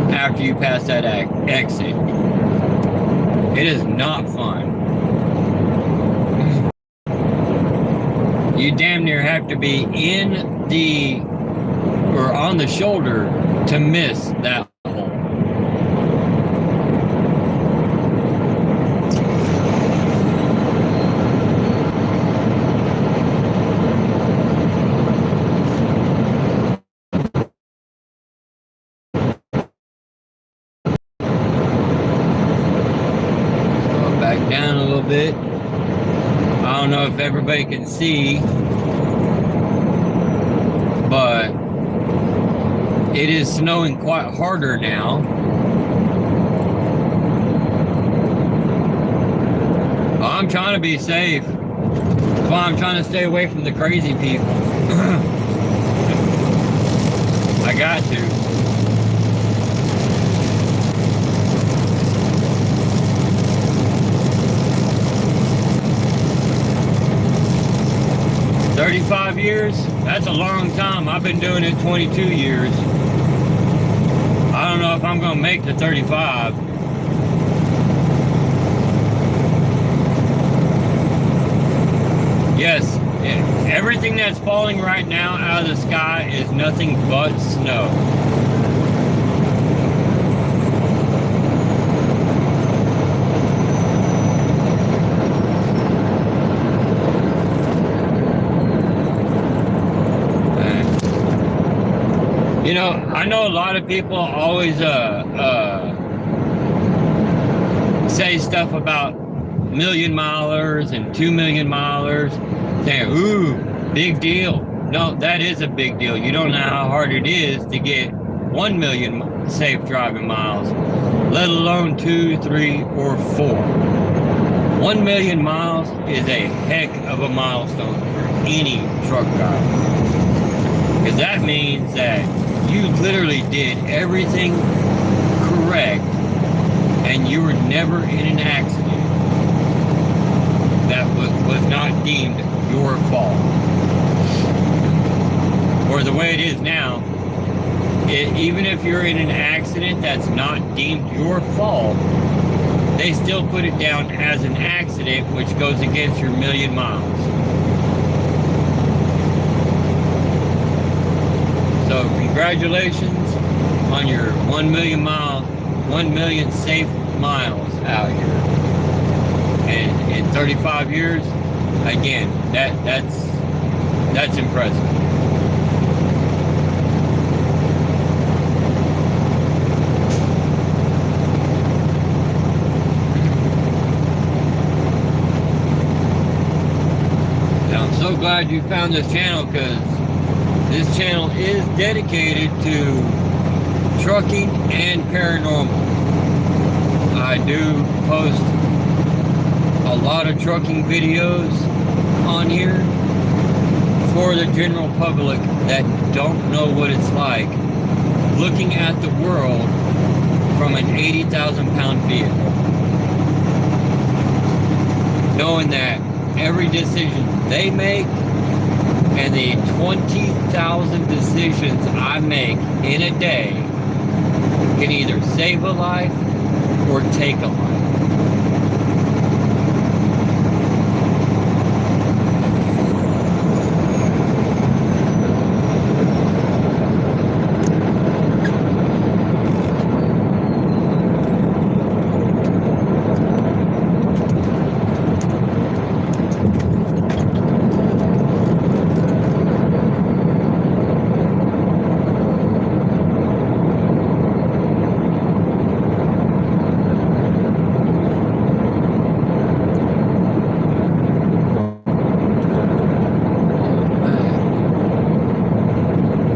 After you pass that exit, it is not fun. You damn near have to be in the or on the shoulder to miss that hole. Down a little bit. I don't know if everybody can see, but it is snowing quite harder now. I'm trying to be safe. That's why I'm trying to stay away from the crazy people. I got to. 35 years, that's a long time. I've been doing it 22 years. I don't know if I'm gonna make the 35. Everything that's falling right now out of the sky is nothing but snow. You know, I know a lot of people always say stuff about million milers and 2 million milers, saying, ooh, big deal. No, that is a big deal. You don't know how hard it is to get 1 million safe driving miles, let alone 2, 3, or 4. 1 million miles is a heck of a milestone for any truck driver. Because that means that you literally did everything correct and you were never in an accident that was not deemed your fault. Or the way it is now, even if you're in an accident that's not deemed your fault, they still put it down as an accident, which goes against your million miles. So congratulations on your 1 million safe miles out here. And in 35 years, again, that's impressive. And I'm so glad you found this channel, because this channel is dedicated to trucking and paranormal. I do post a lot of trucking videos on here for the general public that don't know what it's like looking at the world from an 80,000 pound vehicle. Knowing that every decision they make and the 20,000 decisions I make in a day can either save a life or take a life.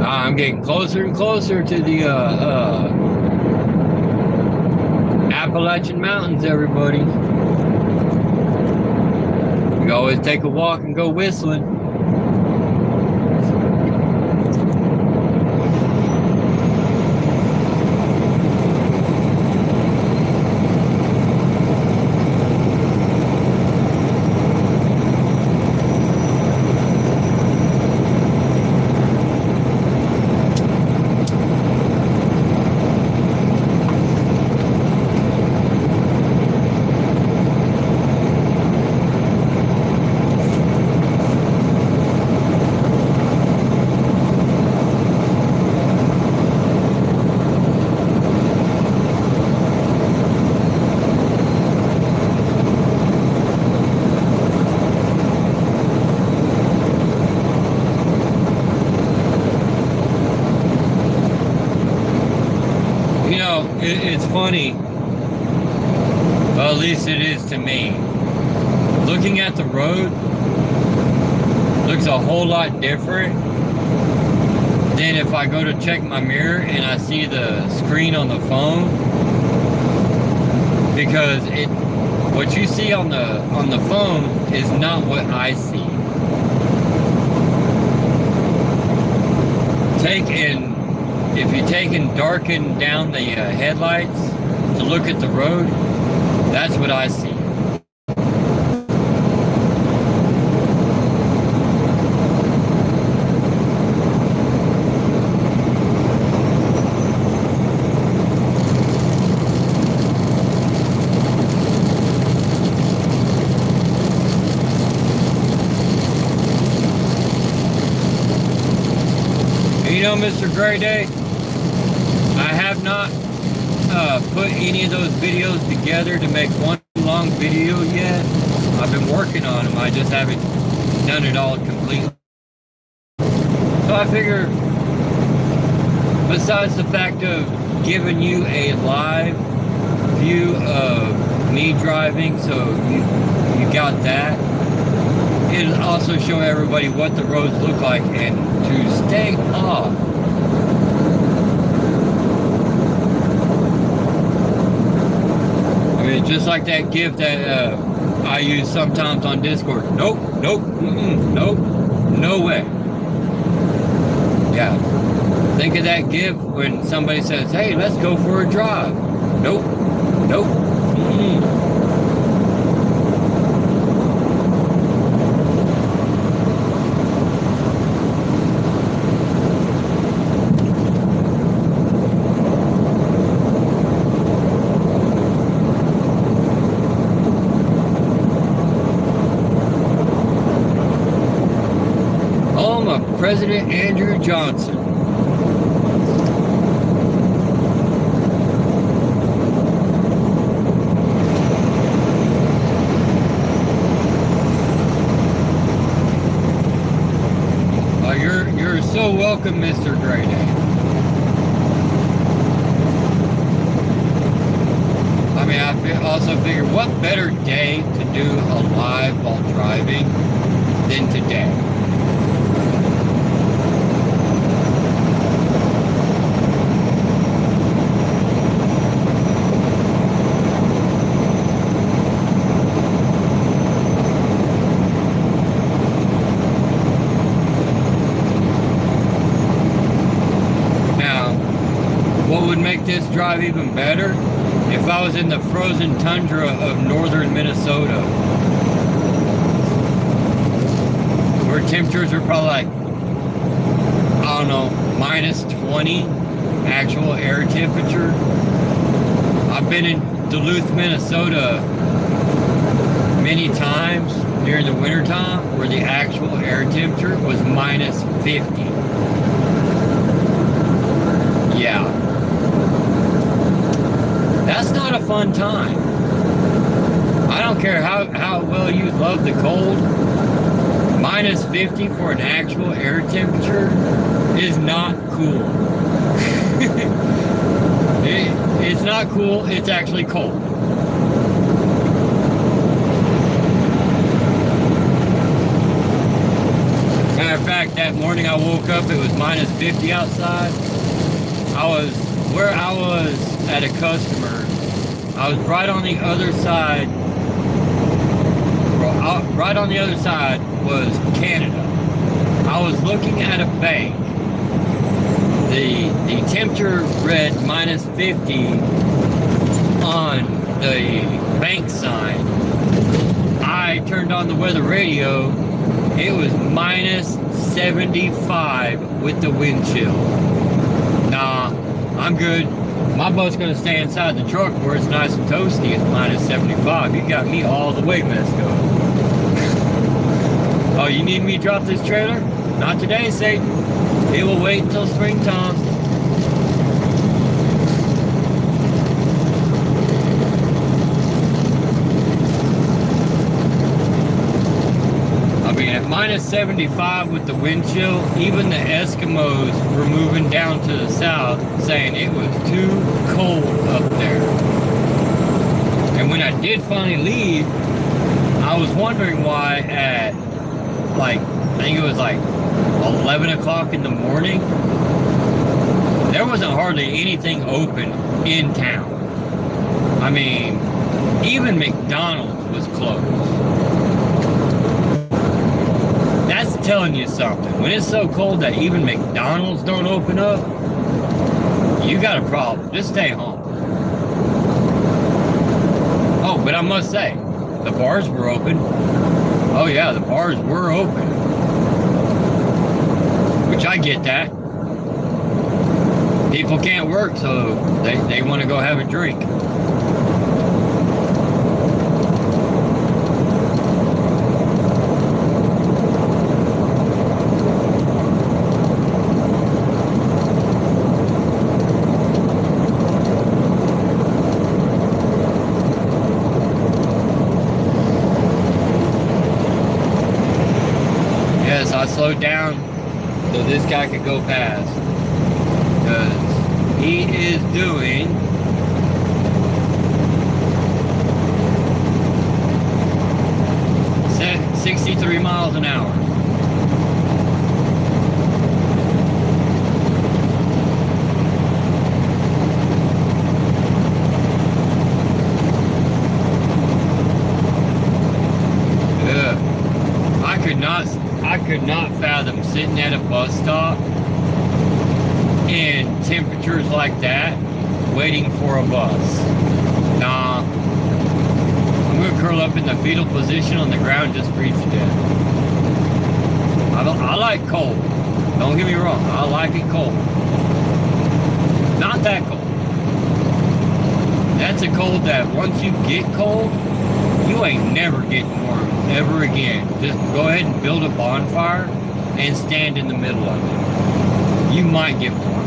I'm getting closer and closer to the Appalachian Mountains, everybody. We always take a walk and go whistling. It's funny, well, at least it is to me. Looking at the road looks a whole lot different than if I go to check my mirror and I see the screen on the phone, because what you see on the phone is not what I see. If you take and darken down the headlights to look at the road, that's what I see. know, Mr. Gray Day, I have not put any of those videos together to make one long video yet. I've been working on them. I just haven't done it all completely. So I figure, besides the fact of giving you a live view of me driving, so you got that, it'll also show everybody what the roads look like, and to stay off. I mean, just like that GIF that I use sometimes on Discord. Nope, nope, nope, no way. Yeah. Think of that GIF when somebody says, hey, let's go for a drive. Nope, nope, home of President Andrew Johnson. You're so welcome, Mr. Gray Day. I mean, I also figure, what better day to do a live while driving than today? This drive even better if I was in the frozen tundra of northern Minnesota, where temperatures are probably like, I don't know, minus 20 actual air temperature. I've been in Duluth, Minnesota many times during the winter time where the actual air temperature was minus 50. Yeah. That's not a fun time. I don't care how well you love the cold. Minus 50 for an actual air temperature is not cool. It's not cool, it's actually cold. Matter of fact, that morning I woke up, it was minus 50 outside. Where I was at a customer, I was right on the other side. Right on the other side was Canada. I was looking at a bank. The temperature read minus 50 on the bank sign. I turned on the weather radio. It was minus 75 with the wind chill. Nah, I'm good. My butt's gonna stay inside the truck where it's nice and toasty at minus 75. You got me all the way messed up. Oh, you need me to drop this trailer? Not today, Satan. It will wait until springtime. I mean, at minus 75 with the wind chill, even the Eskimos were moving down to the south saying it was too cold up there. And when I did finally leave, I was wondering why at I think it was like 11 o'clock in the morning, there wasn't hardly anything open in town. I mean, even McDonald's was closed. That's telling you something. When it's so cold that even McDonald's don't open up, you got a problem. Just stay home. Oh, but I must say, the bars were open. Oh yeah, the bars were open. Which I get that. People can't work, so they want to go have a drink. slowed down so this guy could go past. Because he is doing 63 miles an hour. I could not fathom sitting at a bus stop in temperatures like that, waiting for a bus. Nah, I'm gonna curl up in the fetal position on the ground, just freeze to death. I like cold. Don't get me wrong, I like it cold. Not that cold. That's a cold that once you get cold, you ain't never getting warm ever again. Just go ahead and build a bonfire and stand in the middle of it. You might get warm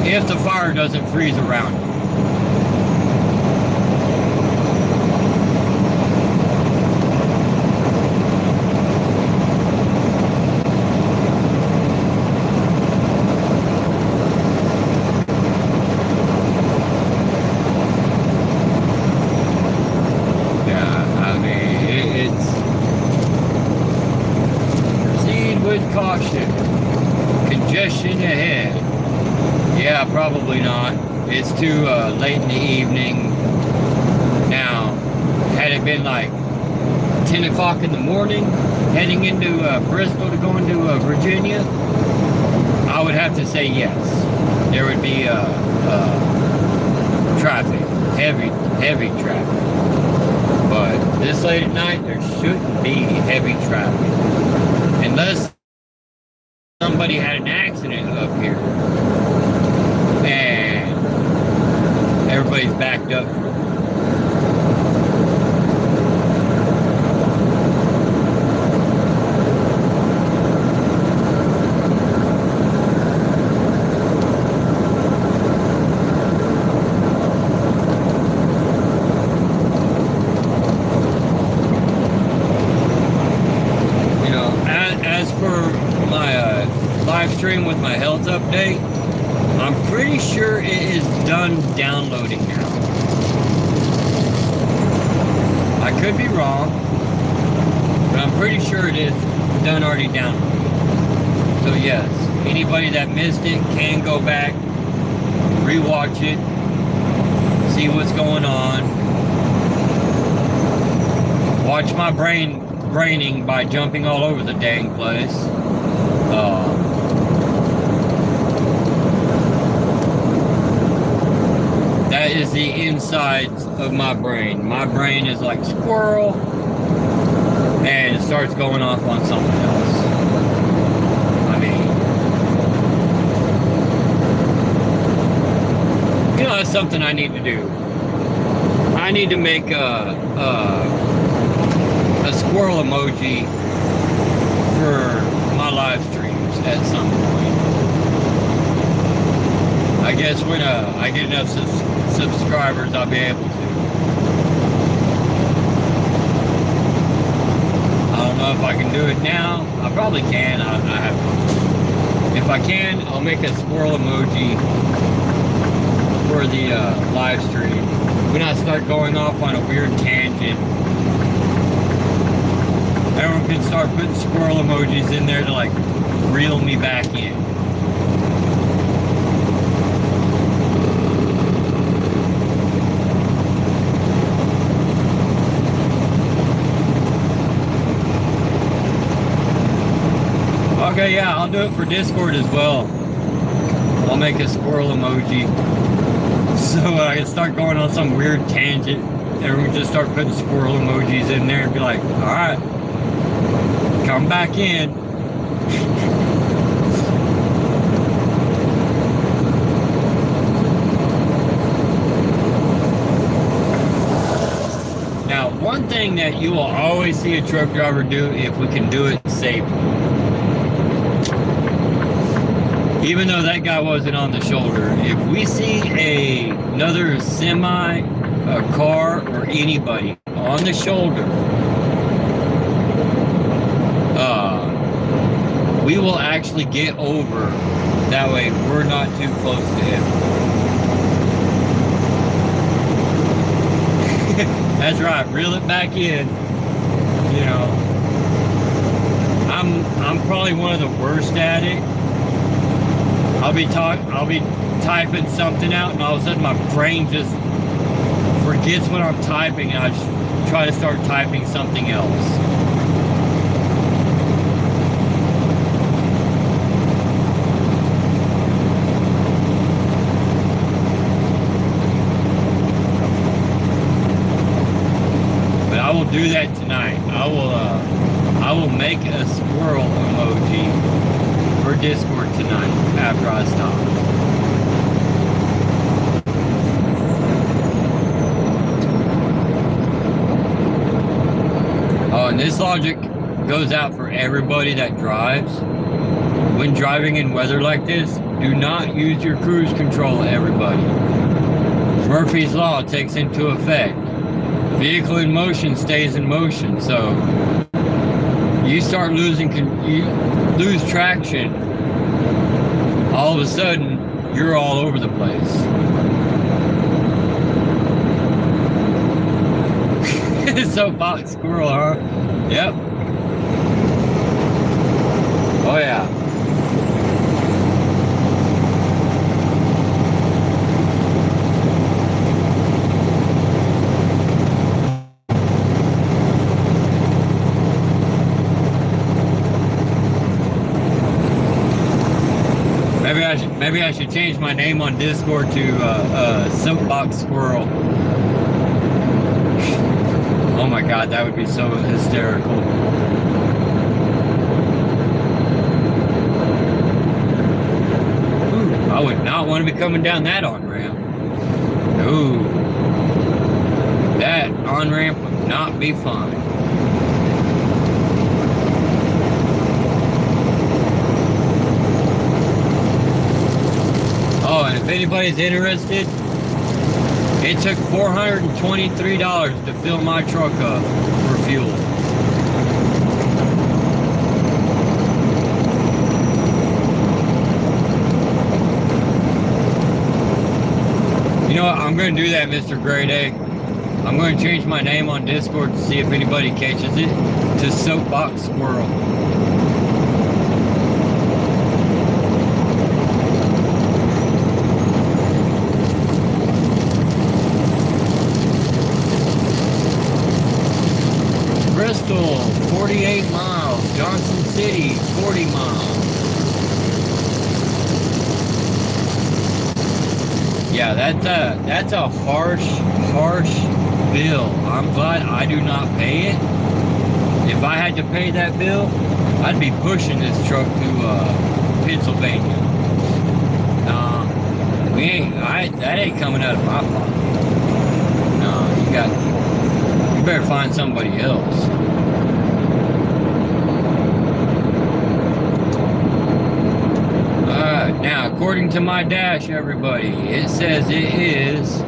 if the fire doesn't freeze around you. Caution. Congestion ahead. Yeah, probably not. It's too late in the evening. Now, had it been like 10 o'clock in the morning, heading into Bristol to go into Virginia, I would have to say yes. There would be traffic, heavy traffic. But this late at night, there shouldn't be heavy traffic. Unless somebody had an accident up here and everybody's backed up. Stream with my health update, I'm pretty sure it is done downloading now. I could be wrong, but I'm pretty sure it is done already downloading. So yes, anybody that missed it can go back, rewatch it, see what's going on, watch my braining by jumping all over the dang place. That is the insides of my brain. My brain is like squirrel, and it starts going off on something else. I mean, you know, that's something I need to do. I need to make a squirrel emoji for my live streams at some point. I guess when I get enough subscribers, I'll be able to. I don't know if I can do it now. I probably can. I have to. If I can, I'll make a squirrel emoji for the live stream. When I start going off on a weird tangent, everyone can start putting squirrel emojis in there to like reel me back in. Okay, yeah, I'll do it for Discord as well. I'll make a squirrel emoji so I can start going on some weird tangent. Everyone just start putting squirrel emojis in there and be like, alright, come back in. Now, one thing that you will always see a truck driver do, if we can do it safely, even though that guy wasn't on the shoulder, if we see another semi, a car, or anybody on the shoulder, we will actually get over. That way we're not too close to him. That's right, reel it back in. You know, I'm probably one of the worst at it. I'll be typing something out, and all of a sudden my brain just forgets what I'm typing, and I just try to start typing something else. But I will do that tonight. I will make a squirrel emoji for Discord tonight after I stop. Oh, and this logic goes out for everybody that drives. When driving in weather like this, do not use your cruise control, everybody. Murphy's Law takes into effect. Vehicle in motion stays in motion, so you start you lose traction, all of a sudden you're all over the place. Soapbox squirrel, huh? Yep. Oh yeah. Maybe I should change my name on Discord to Soapbox Squirrel. Oh my God, that would be so hysterical. Ooh, I would not want to be coming down that on-ramp. Ooh, that on-ramp would not be fun. Oh, and if anybody's interested, it took $423 to fill my truck up for fuel. You know what? I'm going to do that, Mr. Great Egg. I'm going to change my name on Discord to see if anybody catches it to Soapbox Squirrel. Bristol, 48 miles. Johnson City, 40 miles. Yeah, that's a harsh bill. I'm glad I do not pay it. If I had to pay that bill, I'd be pushing this truck to Pennsylvania. Nah, that ain't coming out of my pocket. No, you better find somebody else. Now, according to my dash, everybody, it says it is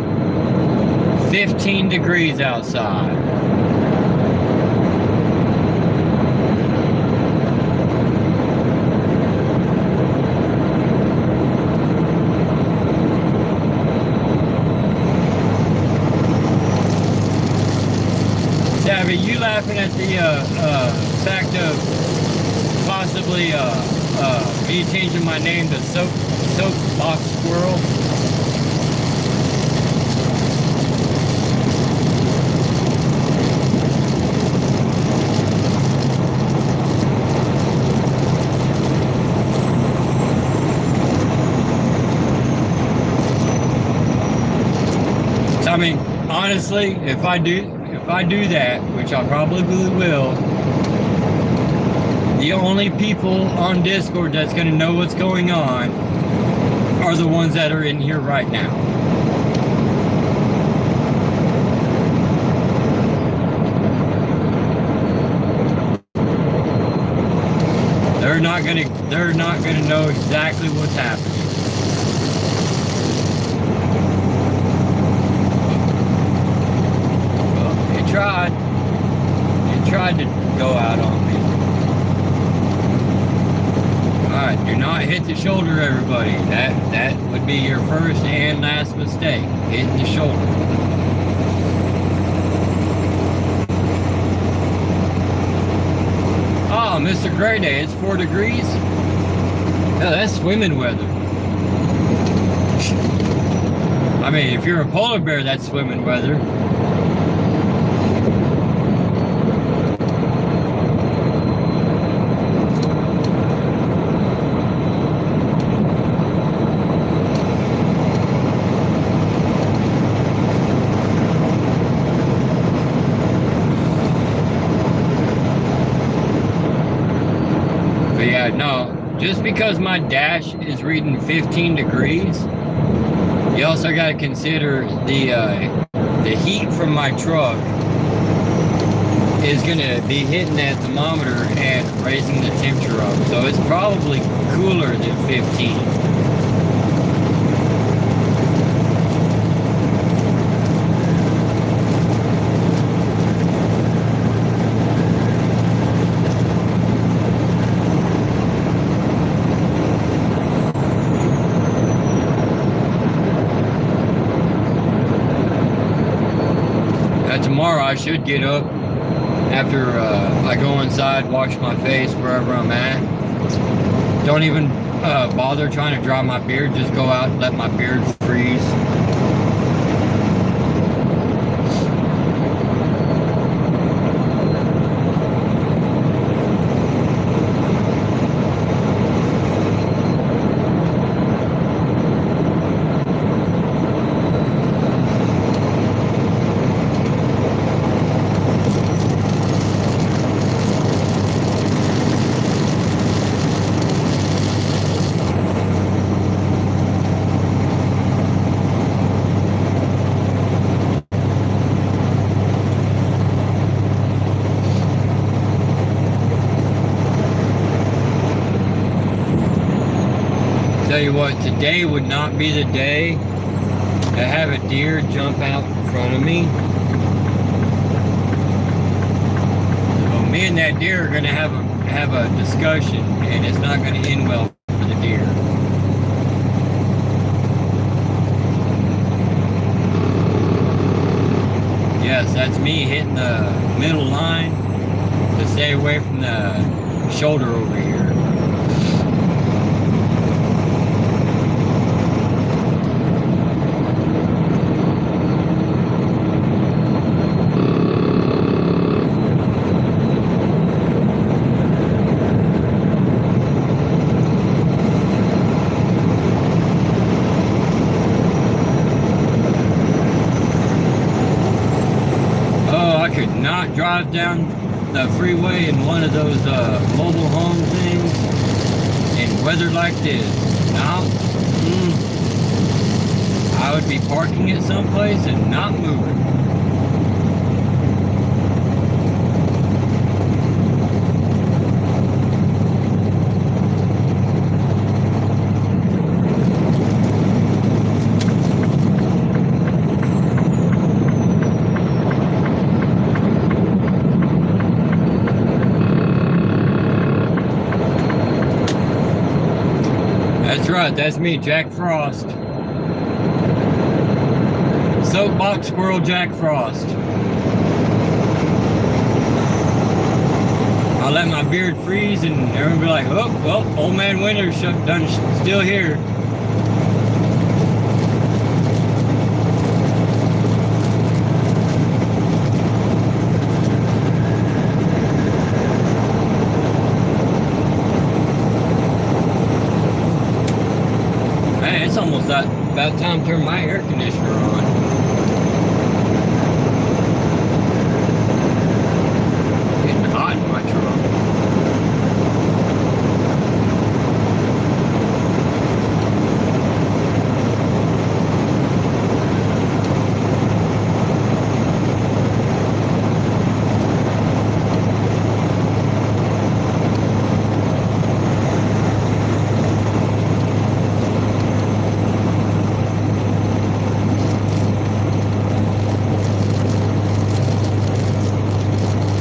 15 degrees outside. Savvy, you laughing at the fact of possibly me changing my name to Soapbox Squirrel? I mean, honestly, if I do that, which I probably will, the only people on Discord that's going to know what's going on are the ones that are in here right now. They're not gonna know exactly what's happening. Well, it tried to go out on me. Do not hit the shoulder, everybody. That would be your first and last mistake. Hitting the shoulder. Oh, Mr. Gray Day, it's 4 degrees. Yeah, that's swimming weather. I mean, if you're a polar bear, that's swimming weather. No, just because my dash is reading 15 degrees, you also got to consider the heat from my truck is going to be hitting that thermometer and raising the temperature up. So it's probably cooler than 15. Tomorrow I should get up after I go inside, wash my face wherever I'm at. Don't even bother trying to dry my beard. Just go out and let my beard freeze. Tell you what, today would not be the day to have a deer jump out in front of me. Well, me and that deer are going to have a discussion, and it's not going to end well for the deer. Yes, that's me hitting the middle line to stay away from the shoulder over here. Drive down the freeway in one of those mobile home things in weather like this. No, I would be parking it someplace and not moving. That's right, that's me, Jack Frost. Soapbox Squirrel Jack Frost. I'll let my beard freeze and everyone be like, oh, well, old man Winter's still here. It's almost about time to turn my air conditioner on. Getting hot in my truck.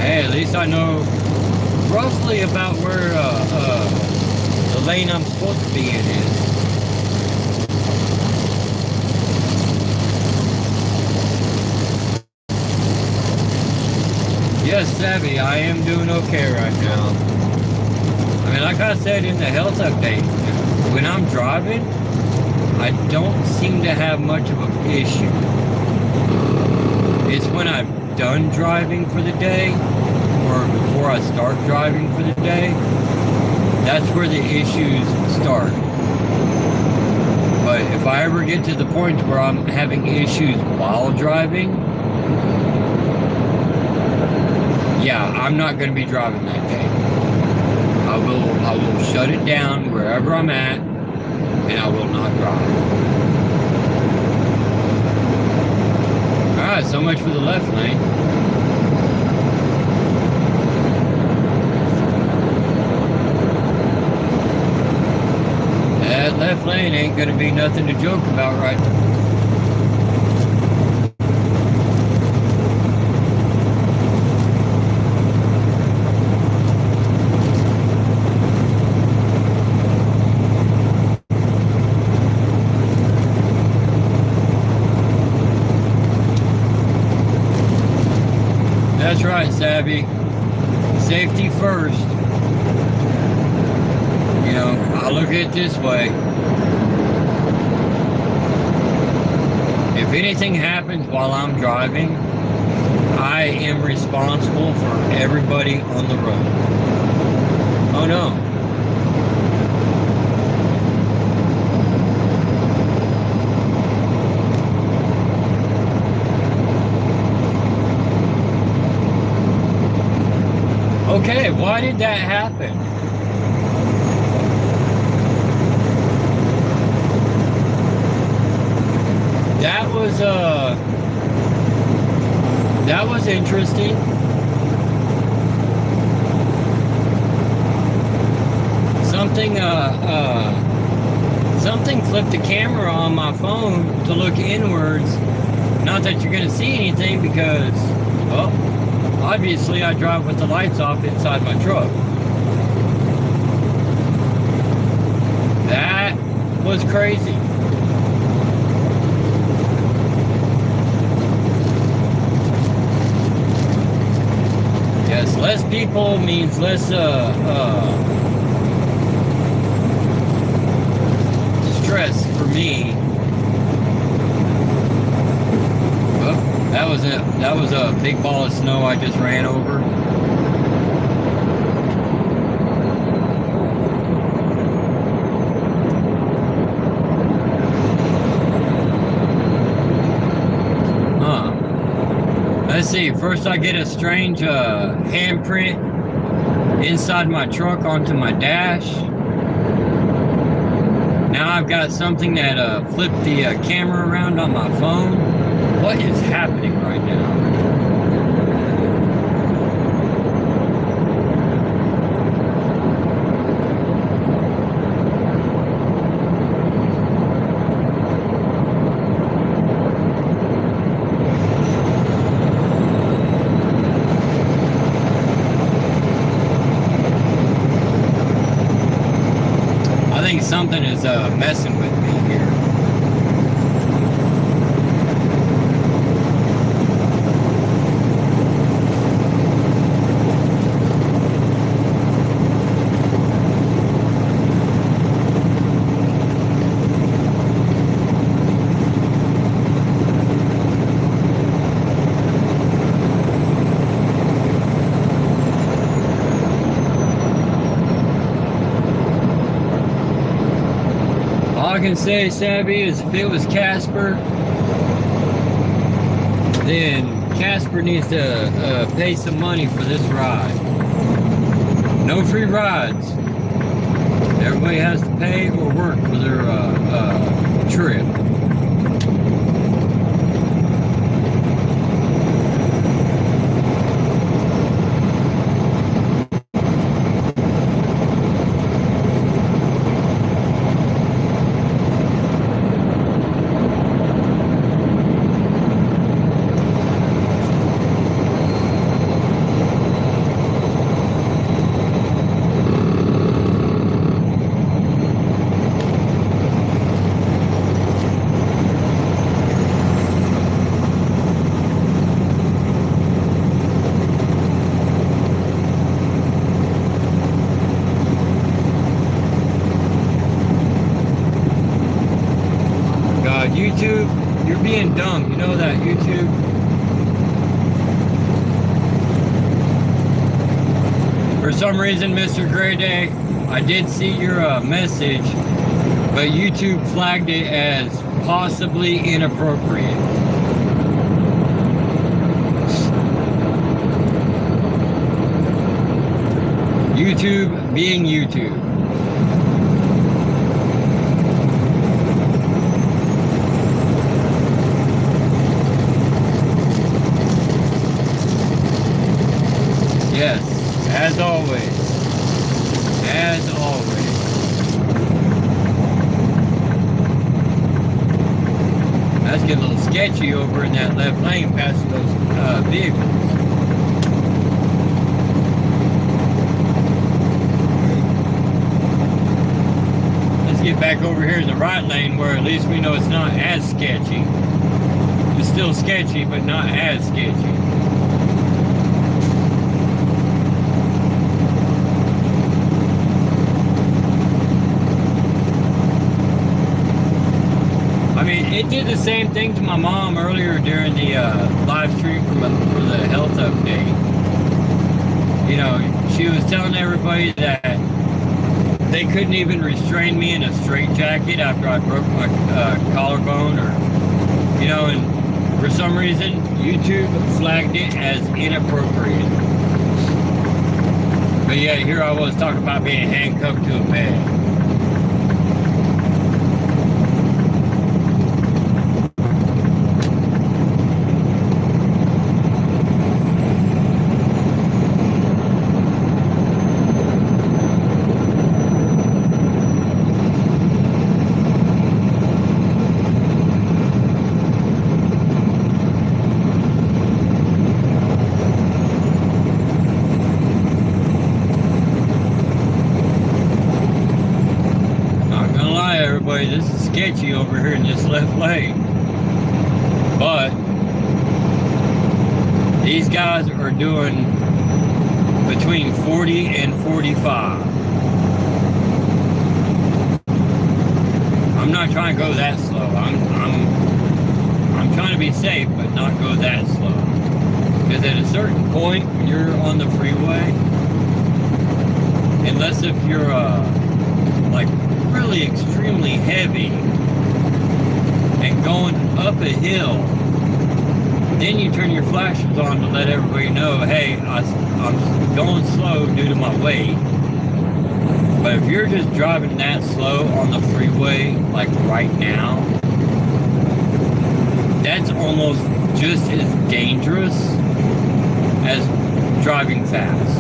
At least I know roughly about where the lane I'm supposed to be in is. Yes, Savvy, I am doing okay right now. I mean, like I said in the health update, when I'm driving, I don't seem to have much of an issue. It's when I'm done driving for the day, or before I start driving for the day, that's where the issues start. But if I ever get to the point where I'm having issues while driving, yeah, I'm not going to be driving that day. I will shut it down wherever I'm at, and I will not drive. Alright, so much for the left lane. That left lane ain't gonna be nothing to joke about right now. That's right, Savvy. Safety first. You know, I look at it this way. If anything happens while I'm driving, I am responsible for everybody on the road. Oh no. Okay, why did that happen? That was interesting. Something flipped the camera on my phone to look inwards. Not that you're gonna see anything because, well, obviously I drive with the lights off inside my truck. That was crazy. Yes, less people means less stress for me. Oh, that was a big ball of snow I just ran over. Let's see, first I get a strange handprint inside my truck onto my dash. Now I've got something that flipped the camera around on my phone. What is happening right now? Something is messing with me here. All I can say, Savvy, is if it was Casper, then Casper needs to pay some money for this ride. No free rides. Everybody has to pay or work for their trip. YouTube, you're being dumb. You know that, YouTube? For some reason, Mr. Gray Day, I did see your message, but YouTube flagged it as possibly inappropriate. YouTube being YouTube. Yes, as always. As always. That's getting a little sketchy over in that left lane past those vehicles. Let's get back over here in the right lane where at least we know it's not as sketchy. It's still sketchy, but not as sketchy. I mean, it did the same thing to my mom earlier during the live stream for the health update. You know, she was telling everybody that they couldn't even restrain me in a straitjacket after I broke my collarbone, or, you know, and for some reason, YouTube flagged it as inappropriate. But yeah, here I was talking about being handcuffed to a bed. This is sketchy over here in this left lane, but these guys are doing between 40 and 45. I'm not trying to go that slow. I'm trying to be safe, but not go that slow. Because at a certain point, when you're on the freeway, unless if you're like really extremely heavy and going up a hill, then you turn your flashes on to let everybody know, hey, I'm going slow due to my weight. But if you're just driving that slow on the freeway, like right now, that's almost just as dangerous as driving fast.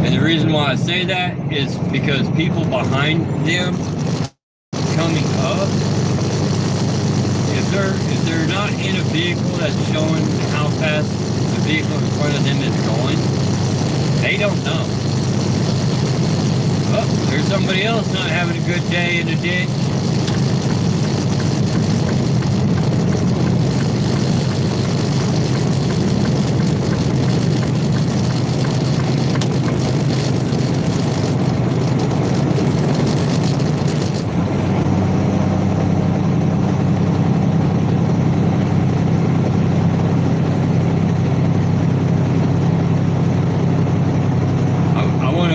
The reason why I say that is because people behind them coming up, if they're not in a vehicle that's showing how fast the vehicle in front of them is going, they don't know. Oh, there's somebody else not having a good day in the ditch.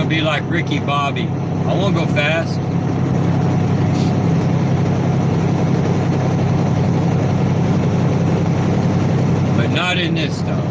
Be like Ricky Bobby. I won't go fast. But not in this stuff.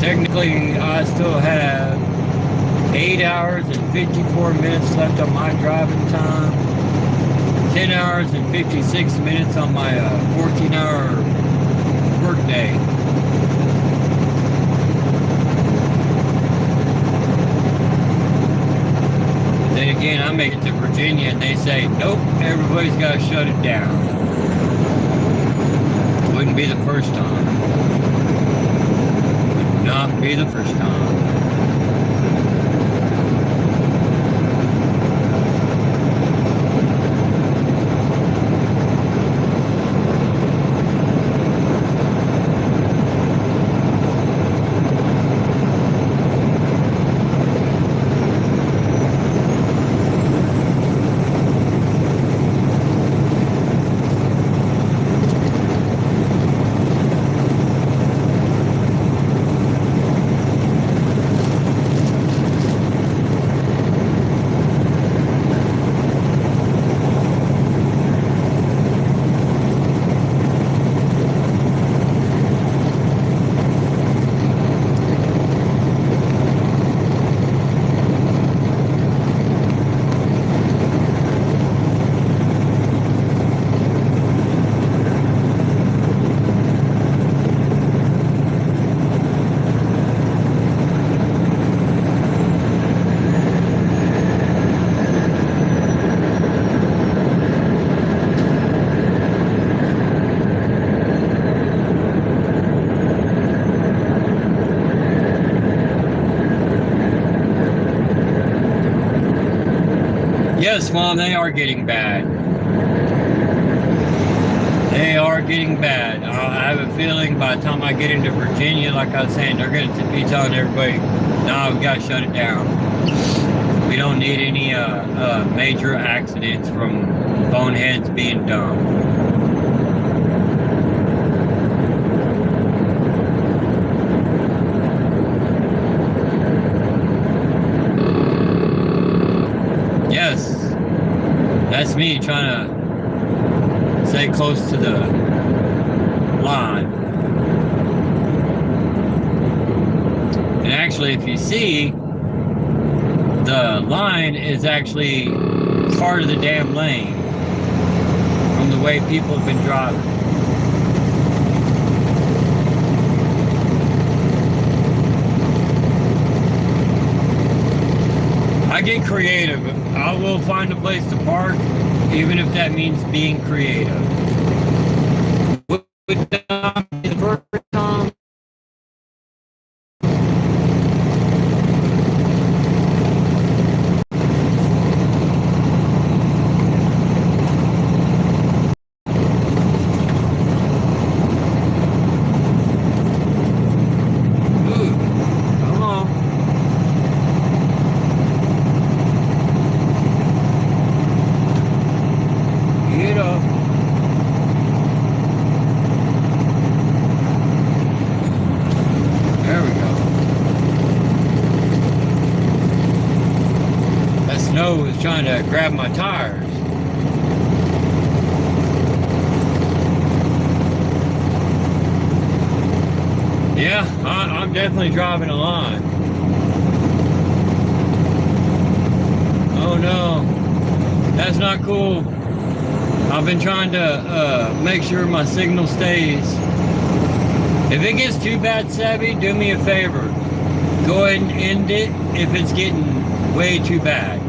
Technically, I still have 8 hours and 54 minutes left on my driving time, 10 hours and 56 minutes on my 14-hour work day. Then again, I make it to Virginia and they say, nope, everybody's got to shut it down. Wouldn't be the first time. Would not be the first time. Yes, Mom, they are getting bad. They are getting bad. I have a feeling by the time I get into Virginia, like I was saying, they're going to be telling everybody, no, we got to shut it down. We don't need any major accidents from boneheads being dumb. That's me trying to stay close to the line. And actually, if you see, the line is actually part of the damn lane from the way people have been driving. I get creative. I will find a place to park, even if that means being creative. Would not be the first time. Was trying to grab my tires. Yeah, I'm definitely driving a line. Oh no, that's not cool. I've been trying to make sure my signal stays. If it gets too bad, Savvy, do me a favor. Go ahead and end it if it's getting way too bad.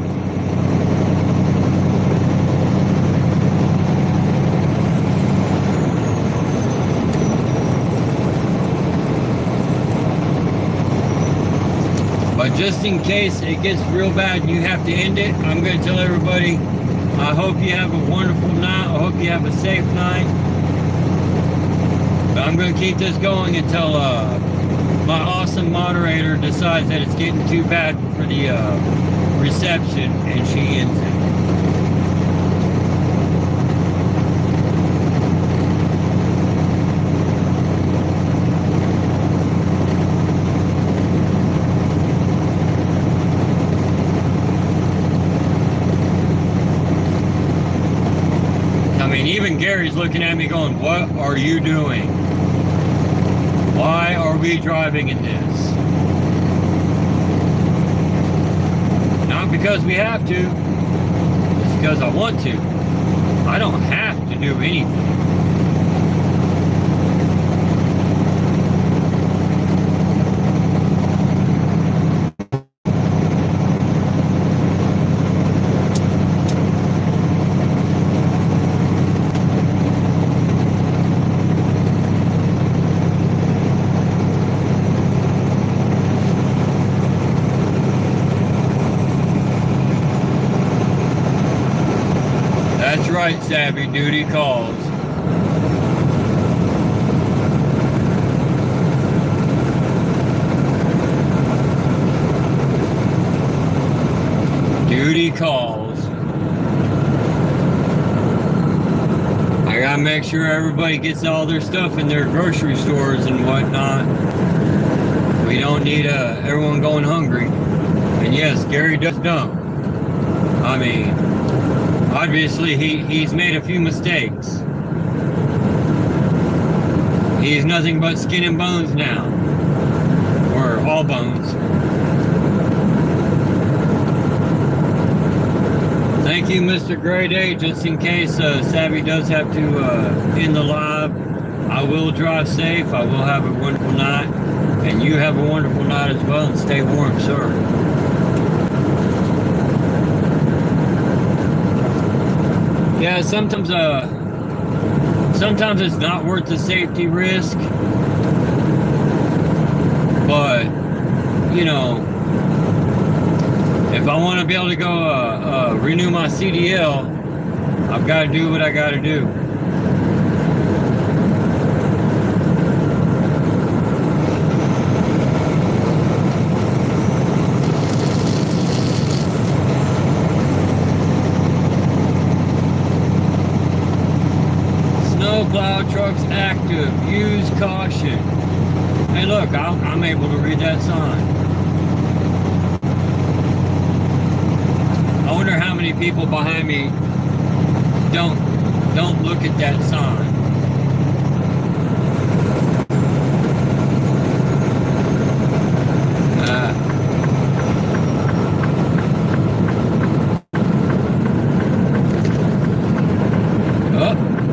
But just in case it gets real bad and you have to end it, I'm going to tell everybody, I hope you have a wonderful night. I hope you have a safe night. But I'm going to keep this going until my awesome moderator decides that it's getting too bad for the reception and she ends it. Even Gary's looking at me going, what are you doing? Why are we driving in this? Not because we have to. It's because I want to. I don't have to do anything. right, Savvy. Duty calls. Duty calls. I gotta make sure everybody gets all their stuff in their grocery stores and whatnot. We don't need everyone going hungry. And yes, Gary does know. I mean, obviously he's made a few mistakes. He's nothing but skin and bones now. Or all bones. Thank you, Mr. Gray Day. Just in case Savvy does have to end the live, I will drive safe. I will have a wonderful night. And you have a wonderful night as well, and stay warm, sir. Yeah, sometimes it's not worth the safety risk. But, you know, if I want to be able to go renew my CDL, I've got to do what I got to do. Snowplow trucks active. Use caution. Hey, look, I'm able to read that sign. I wonder how many people behind me don't look at that sign.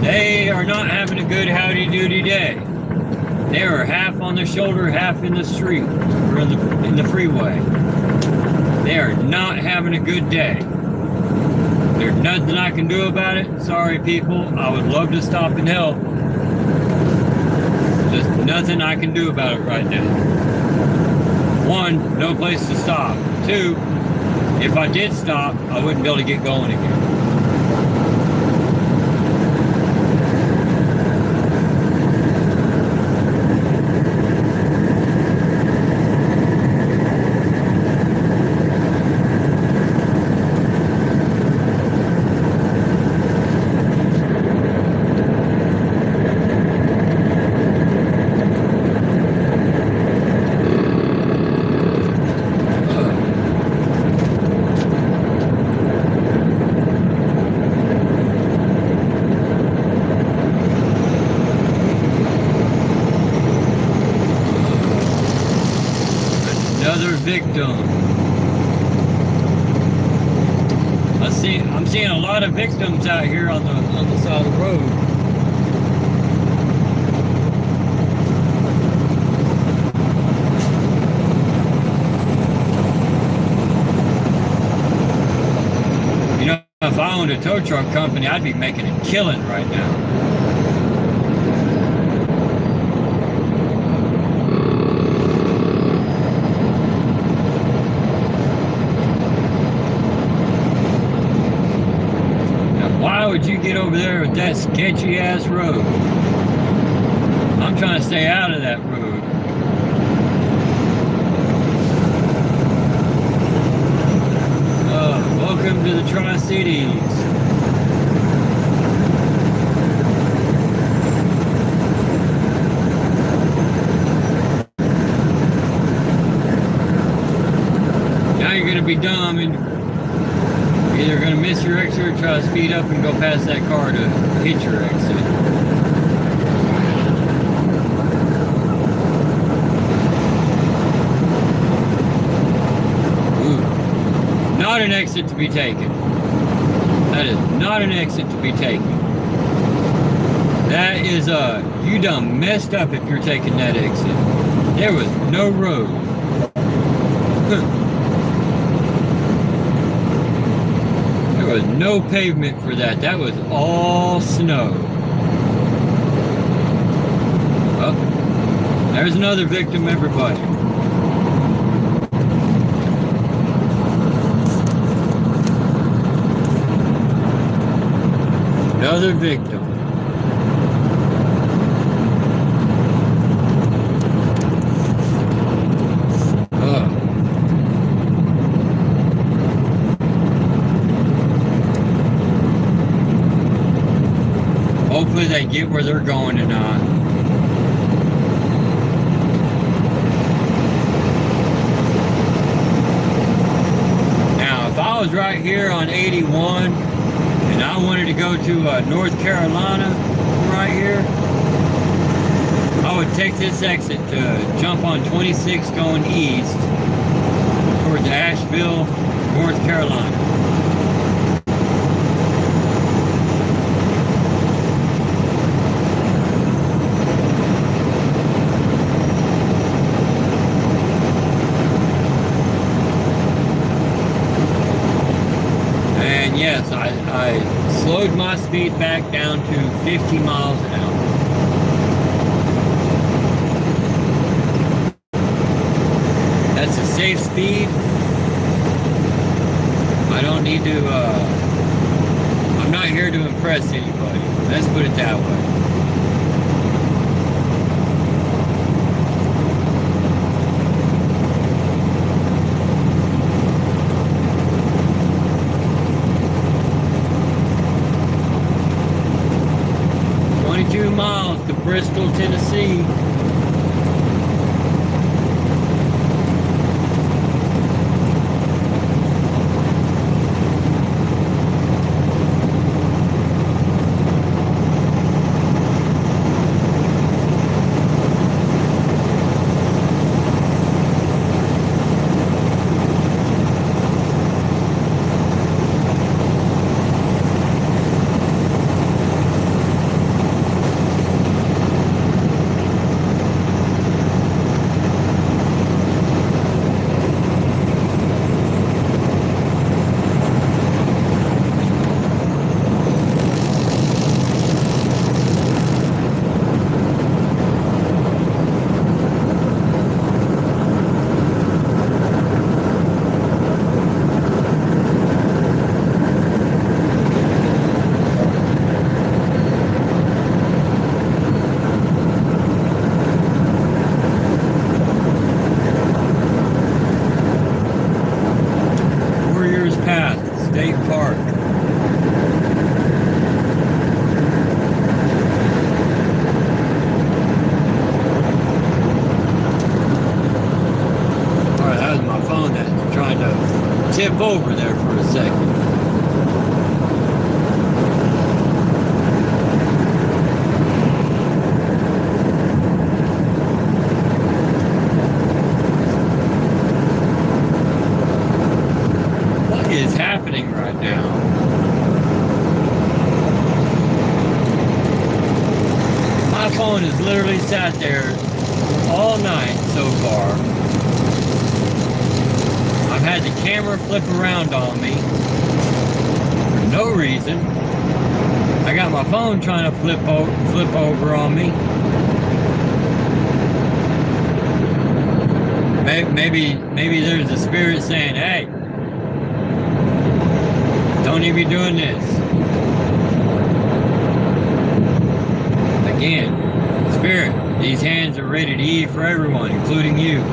They are not having a good howdy-doody day. They are half on the shoulder, half in the street, or in the freeway. They are not having a good day. There's nothing I can do about it. Sorry, people. I would love to stop and help. Just nothing I can do about it right now. One, no place to stop. Two, if I did stop, I wouldn't be able to get going again. Victim. I'm seeing a lot of victims out here on the side of the road. You know, if I owned a tow truck company, I'd be making a killing right now. Would you get over there with that sketchy ass road? I'm trying to stay out of that road. Welcome to the Tri-Cities. Now you're gonna be dumb and either going to miss your exit or try to speed up and go past that car to hit your exit. Ooh. Not an exit to be taken. That is not an exit to be taken. That is you done messed up if you're taking that exit. There was no road. There was no pavement for that. That was all snow. Oh, there's another victim, everybody. Another victim. Hopefully they get where they're going tonight. Now, if I was right here on 81 and I wanted to go to North Carolina right here, I would take this exit to jump on 26 going east towards Asheville, North Carolina. Yes, I slowed my speed back down to 50 miles an hour. That's a safe speed. I don't need to, I'm not here to impress anybody. Let's put it that way. Miles to Bristol, Tennessee. State Park. Alright, that was my phone that's trying to tip over there for a second. Is happening right now. My phone has literally sat there all night so far. I've had the camera flip around on me for no reason. I got my phone trying to flip over on me. Maybe there's a spirit saying, hey, don't even be doing this. Again, Spirit, these hands are ready to eat for everyone, including you.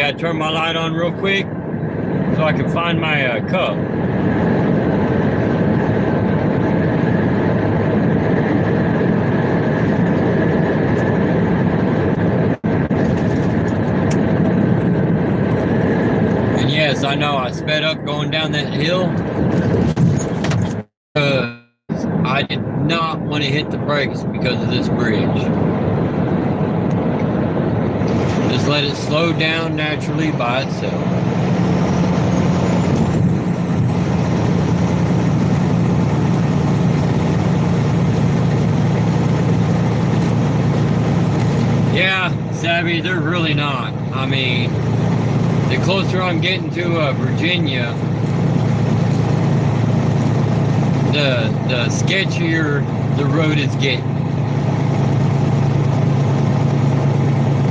I turn my light on real quick so I can find my cup. And yes, I know I sped up going down that hill because I did not want to hit the brakes because of this bridge. Just let it slow down naturally by itself. Savvy, they're really not. I mean, the closer I'm getting to Virginia, the sketchier the road is getting.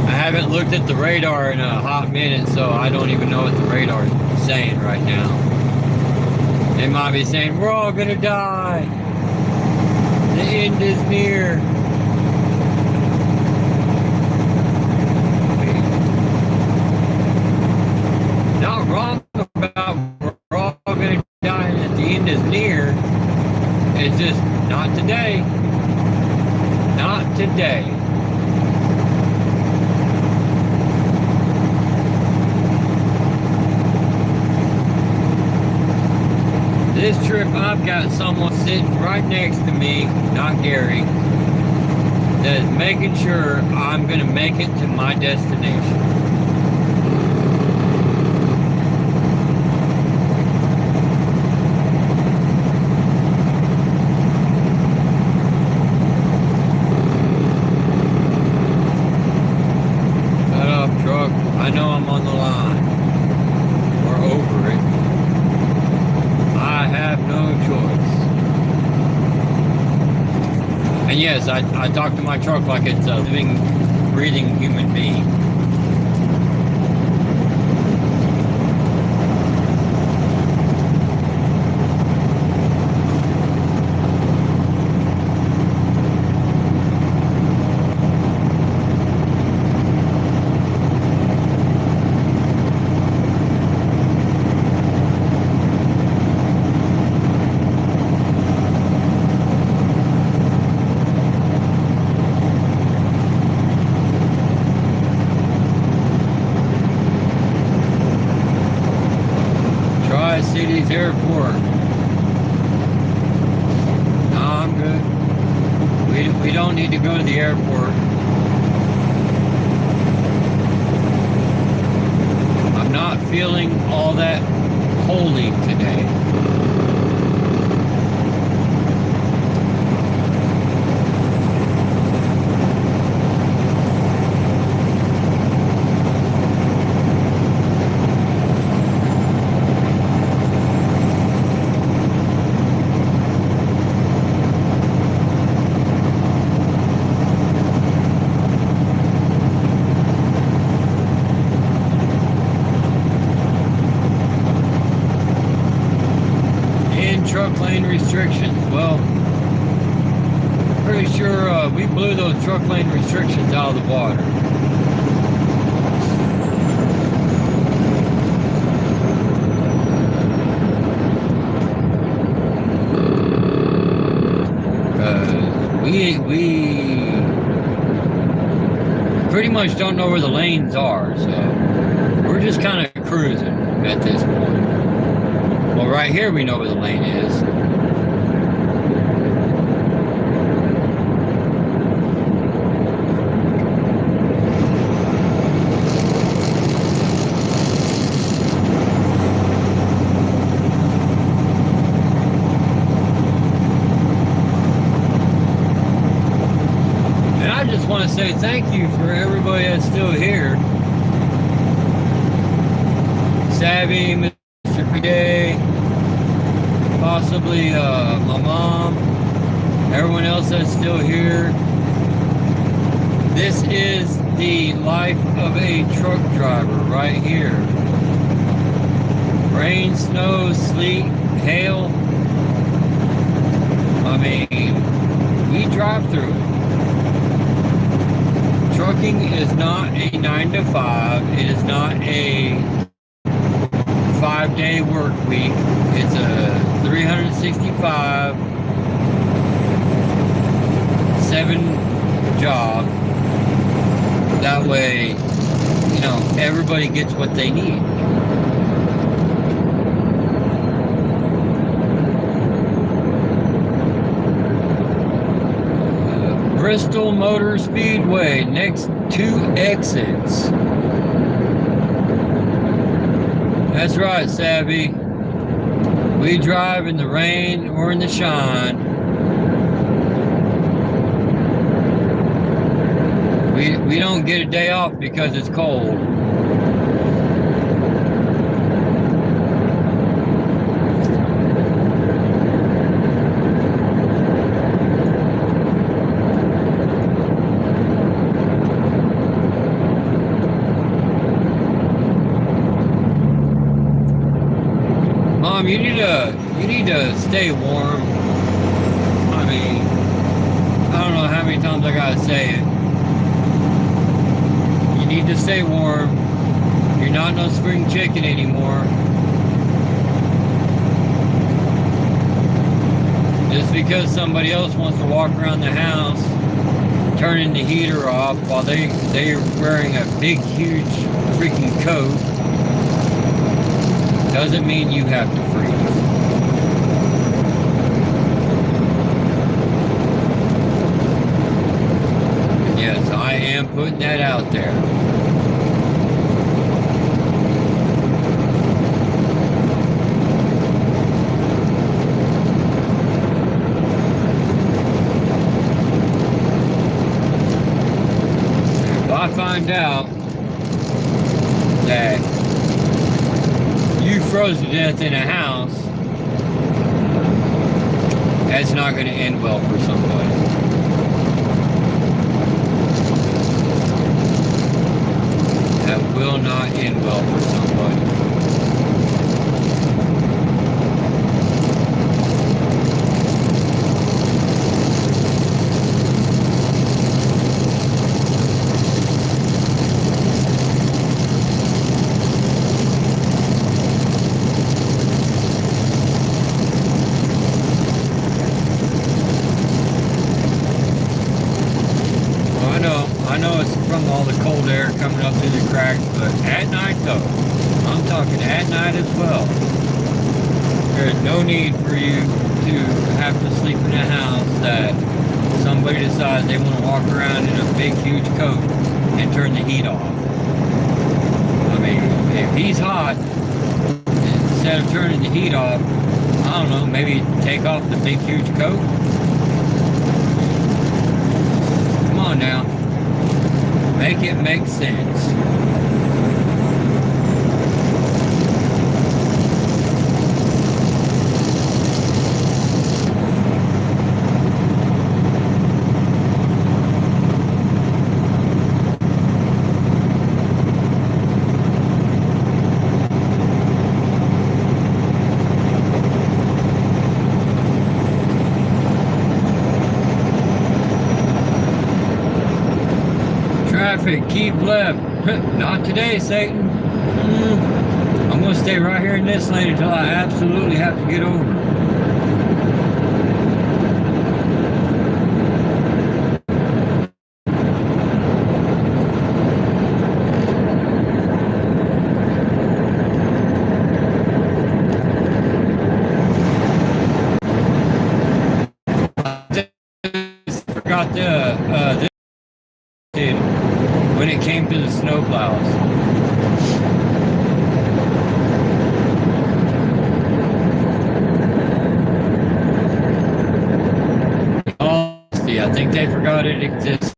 I haven't looked at the radar in a hot minute, so I don't even know what the radar is saying right now. They might be saying, we're all gonna die. The end is near. Not wrong about we're all gonna die and that the end is near. It's just not today. Not today. This trip, I've got someone sitting right next to me, not Gary, that is making sure I'm going to make it to my destination. Shut up, truck. I know I'm on the line. We're over it. I have no choice. And yes, I talk to my truck like it's a living, breathing human being. City's airport. No, I'm good. We don't need to go to the airport. I'm not feeling all that holy today. Truck lane restrictions. Well, pretty sure we blew those truck lane restrictions out of the water. We pretty much don't know where the lanes are, so we're just kind of cruising at this point. Well, right here we know where the lane is. And I just want to say thank you for everybody that's still here. Savvy, Mr. Day, possibly my mom, everyone else that's still here. This is the life of a truck driver right here. Rain, snow, sleet, hail. I mean, we drive through it. Trucking is not a 9 to 5. It is not a 5-day work week. It's a 365 7 job. That way, you know, everybody gets what they need. Bristol Motor Speedway, next 2 exits. That's right, Savvy. We drive in the rain or in the shine. we don't get a day off because it's cold. Mom, you need to stay warm. I mean, I don't know how many times I gotta say it. You need to stay warm. You're not no spring chicken anymore. Just because somebody else wants to walk around the house turning the heater off while they're wearing a big, huge freaking coat doesn't mean you have to freeze. And yes, I am putting that out there. If I find out that you froze to death in a house, that's not going to end well for somebody. That will not end well for somebody. I know it's from all the cold air coming up through the cracks, but at night though, I'm talking at night as well. There's no need for you to have to sleep in a house that somebody decides they want to walk around in a big huge coat and turn the heat off. I mean, if he's hot, instead of turning the heat off, I don't know, maybe take off the big huge coat. Come on now. Make it make sense. Traffic, keep left. Not today, Satan. I'm going to stay right here in this lane until I absolutely have to get over. I forgot this when it came to the snowplows. I think they forgot it exists.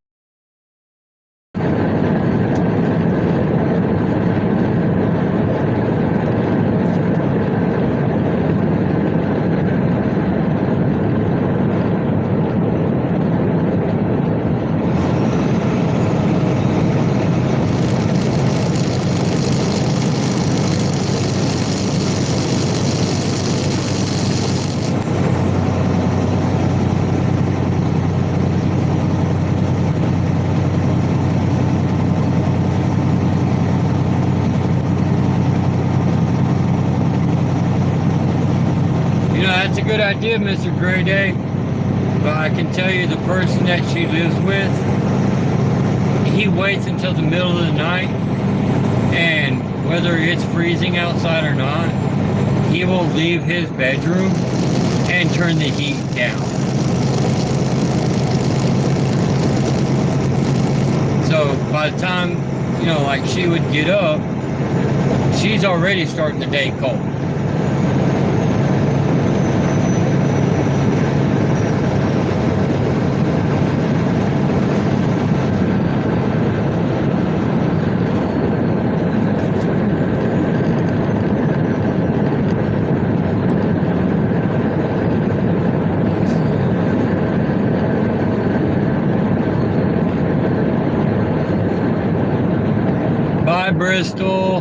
That's a good idea, Mr. Gray Day, but I can tell you the person that she lives with, he waits until the middle of the night, and whether it's freezing outside or not, he will leave his bedroom and turn the heat down. So by the time, you know, like she would get up, she's already starting the day cold. Bristol.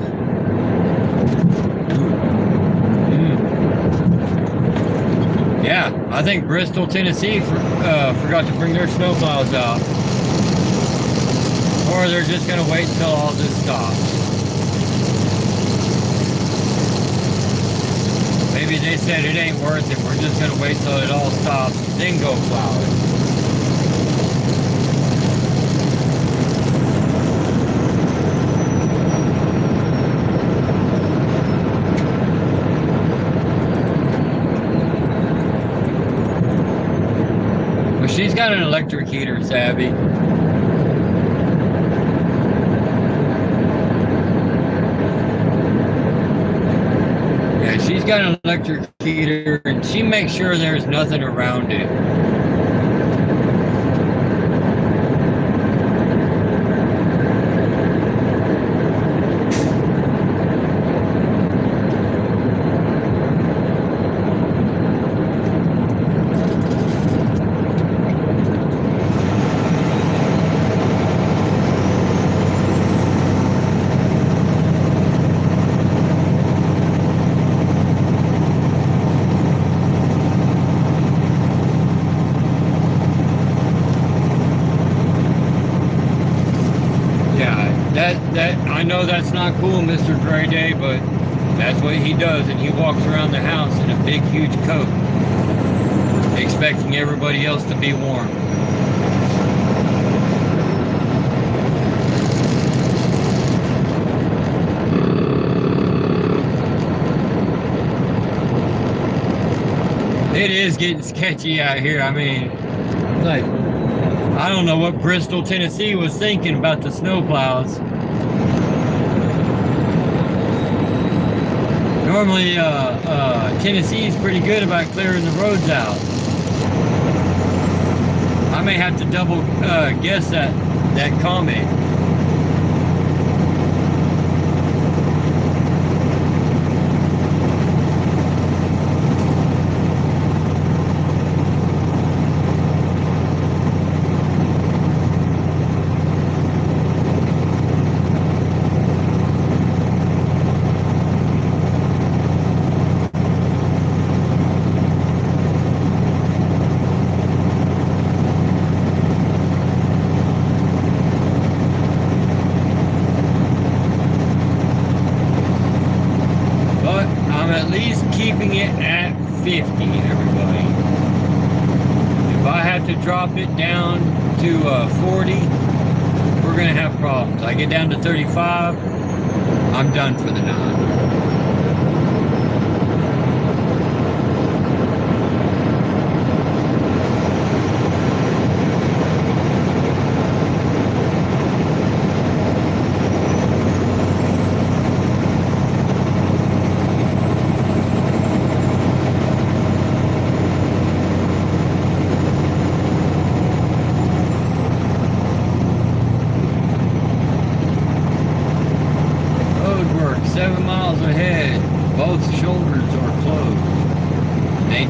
Yeah, I think Bristol, Tennessee forgot to bring their snowplows out. Or they're just going to wait until all this stops. Maybe they said it ain't worth it. We're just going to wait till it all stops, then go plow it. Well, she's got an electric heater, Savvy. She's got an electric heater, and she makes sure there's nothing around it. I know that's not cool, Mr. Gray Day, but that's what he does, and he walks around the house in a big, huge coat, expecting everybody else to be warm. It is getting sketchy out here. I mean, like, I don't know what Bristol, Tennessee was thinking about the snowplows. Normally, Tennessee is pretty good about clearing the roads out. I may have to double guess that comment. Keeping it at 50, everybody. If I have to drop it down to 40, we're gonna have problems. I get down to 35, I'm done for the night.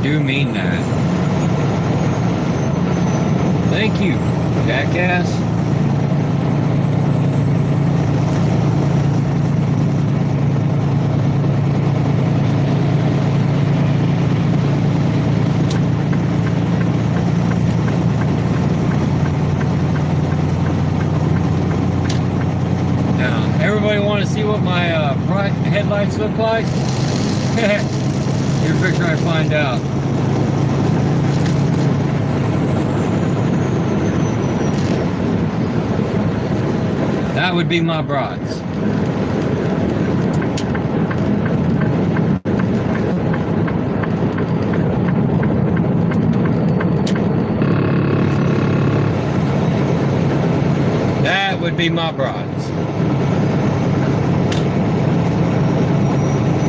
Do mean that. Thank you, jackass. Now, everybody want to see what my bright headlights look like? You're fixing to find out. That would be my brats. That would be my brats.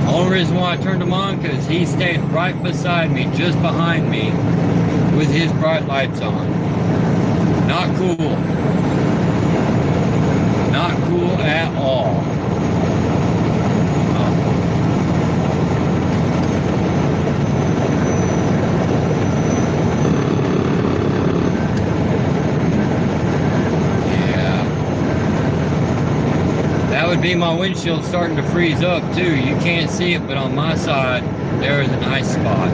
Only reason why I turned them on, because he stayed right beside me, just behind me, with his bright lights on. Not cool. Not cool at all. be my windshield starting to freeze up too. You can't see it, but on my side, there is an ice spot.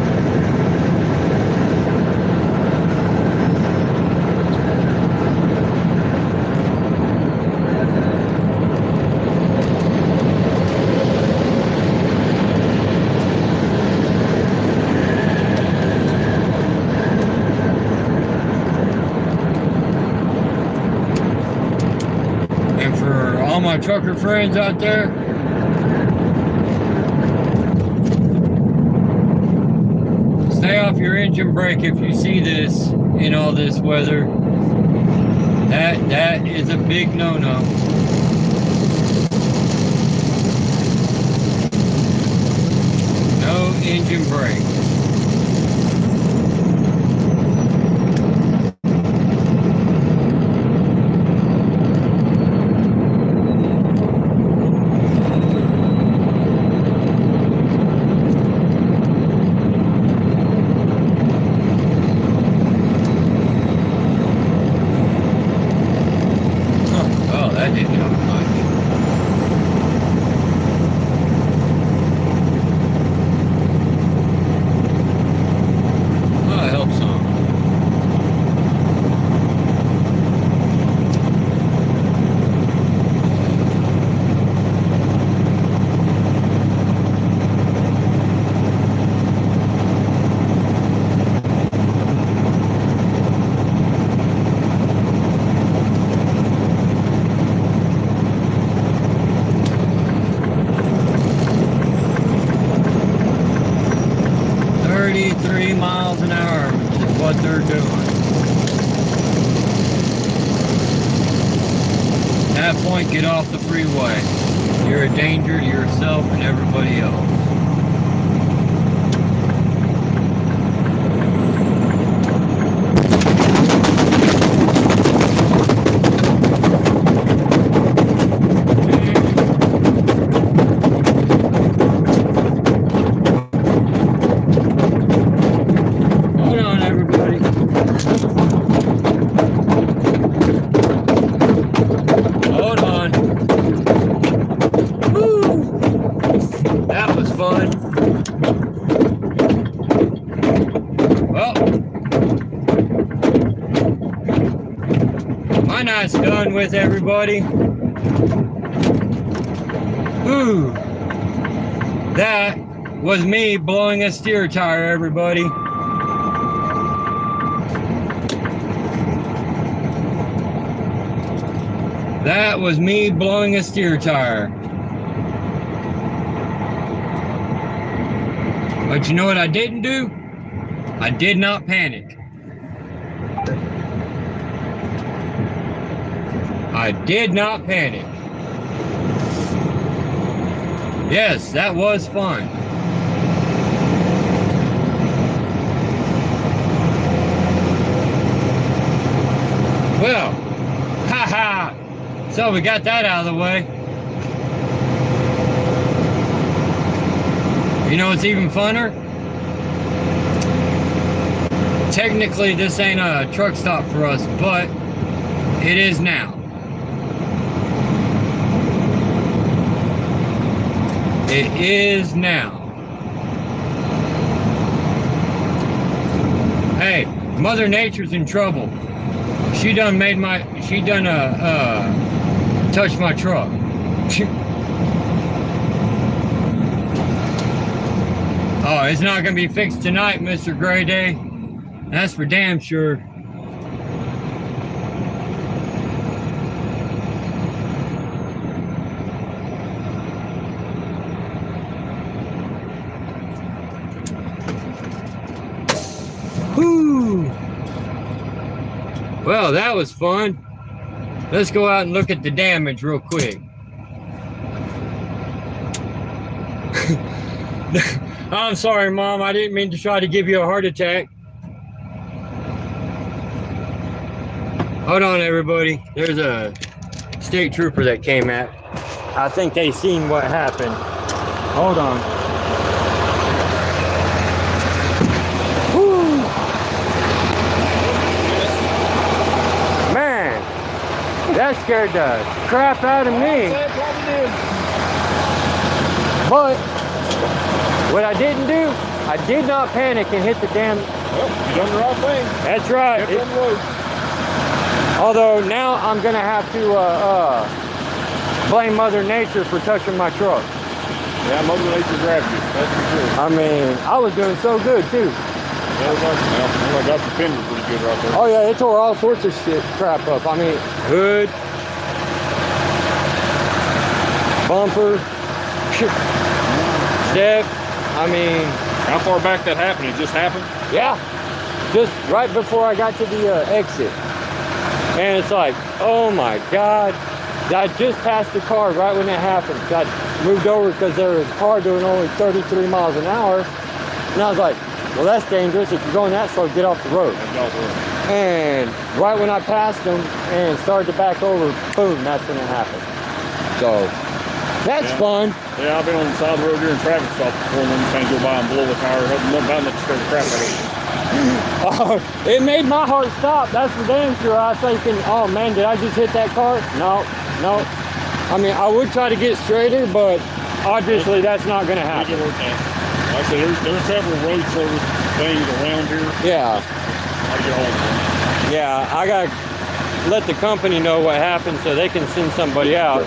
My trucker friends out there, stay off your engine brake if you see this in all this weather. That is a big no-no. No engine brake. Get off the freeway. You're a danger to yourself and everybody else. Hold on, everybody. Nice done with everybody. Ooh, that was me blowing a steer tire, everybody. That was me blowing a steer tire. But you know what I didn't do? I did not panic. I did not panic. Yes, that was fun. Well, haha. So we got that out of the way. You know what's even funner? Technically, this ain't a truck stop for us, but it is now. It is now. Hey, Mother Nature's in trouble. She done touched my truck. Oh, it's not gonna be fixed tonight, Mr. Gray Day. That's for damn sure. Whew. Well, that was fun. Let's go out and look at the damage real quick. I'm sorry, Mom. I didn't mean to try to give you a heart attack. Hold on, everybody. There's a state trooper that came at. I think they seen what happened. Hold on. Woo. Man, that scared the crap out of me. did. But what I didn't do, I did not panic and hit the damn. Well, you done the right thing. That's right. Kept on the road. Although now I'm gonna have to blame Mother Nature for touching my truck. Yeah, Mother Nature grabbed you. That's for sure. I mean, I was doing so good too. Well, I got the fender pretty good right there. Oh yeah, it tore all sorts of shit crap up. I mean, hood, bumper, step. I mean, How far back that happened? It just happened? yeah, just right before I got to the exit. And it's like, oh my God. I just passed the car right when that happened. I moved over because there was a car doing only 33 miles an hour. And I was like, well, that's dangerous. If you're going that slow, get off the road. And right when I passed them and started to back over, boom, that's when it happened. So, that's fun. Yeah, I've been on the side of the road here in traffic stop before, and then things go by and blow the tire. Nothing about that to scare the crap out of it. It made my heart stop. That's for damn sure. I was thinking, oh man, did I just hit that car? No. I mean, I would try to get straighter, but obviously that's not going to happen. Like I said, there's several road service things around here. Yeah. I get hold of them. Yeah, I got to let the company know what happened so they can send somebody out.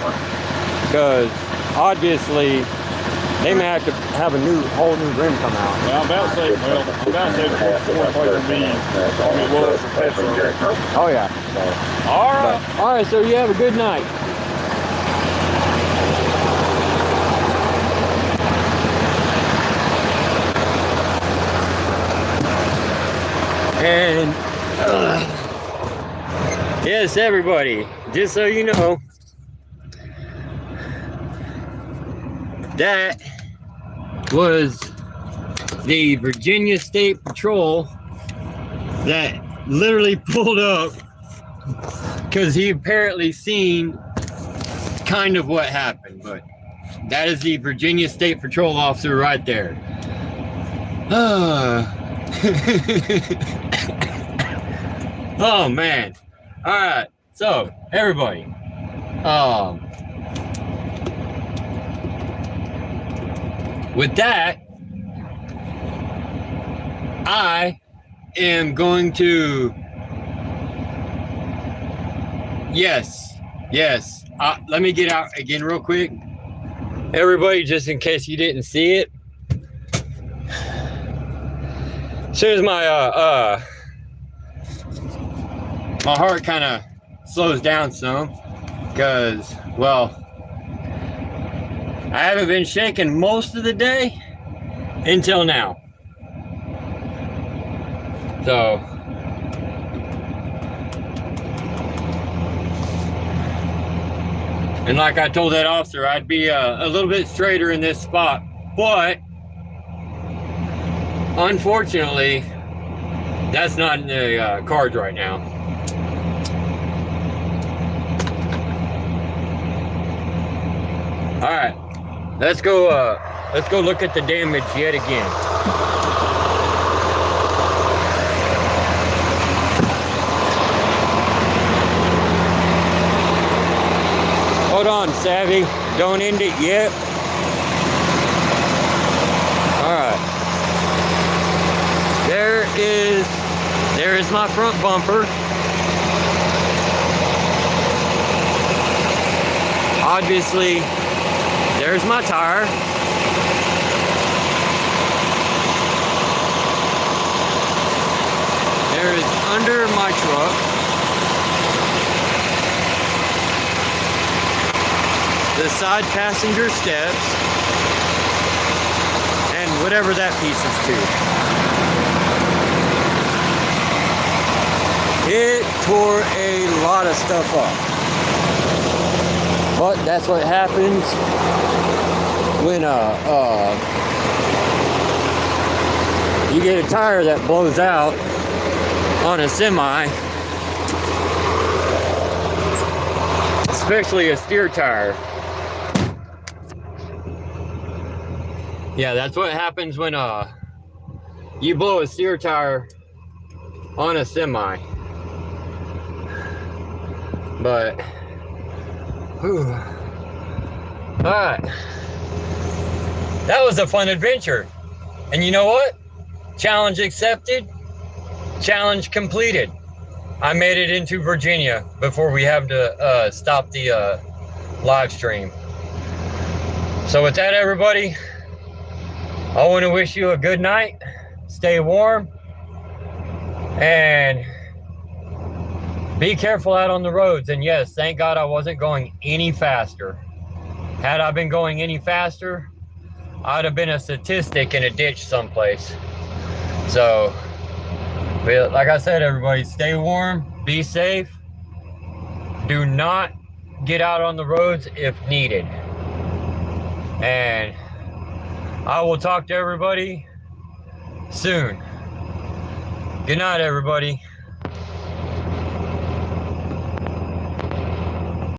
Because obviously they may have to have a whole new rim come out. Well, I'm about to say before it'll be Oh yeah. All right, so you have a good night. And yes, everybody, just so you know, that was the Virginia State Patrol that literally pulled up because he apparently seen kind of what happened. But that is the Virginia State Patrol officer right there. Oh man. All right, so everybody, with that, I am going to, yes, let me get out again real quick. Everybody, just in case you didn't see it. As soon as my my heart kind of slows down some, because, well, I haven't been shaking most of the day until now. So, and like I told that officer, I'd be a little bit straighter in this spot, but unfortunately, that's not in the cards right now. All right, let's go look at the damage yet again. Hold on, Savvy, don't end it yet. All right, there is my front bumper. Obviously, there's my tire. There is under my truck. The side passenger steps. And whatever that piece is to. It tore a lot of stuff up. But that's what happens when you get a tire that blows out on a semi, especially a steer tire. Yeah, that's what happens when you blow a steer tire on a semi. But Alright. That was a fun adventure. And you know what? Challenge accepted. Challenge completed. I made it into Virginia before we have to stop the live stream. So with that, everybody, I want to wish you a good night. Stay warm. And be careful out on the roads. And yes, thank God I wasn't going any faster. Had I been going any faster, I'd have been a statistic in a ditch someplace. So, like I said, everybody, stay warm, be safe. Do not get out on the roads if needed. And I will talk to everybody soon. Good night, everybody.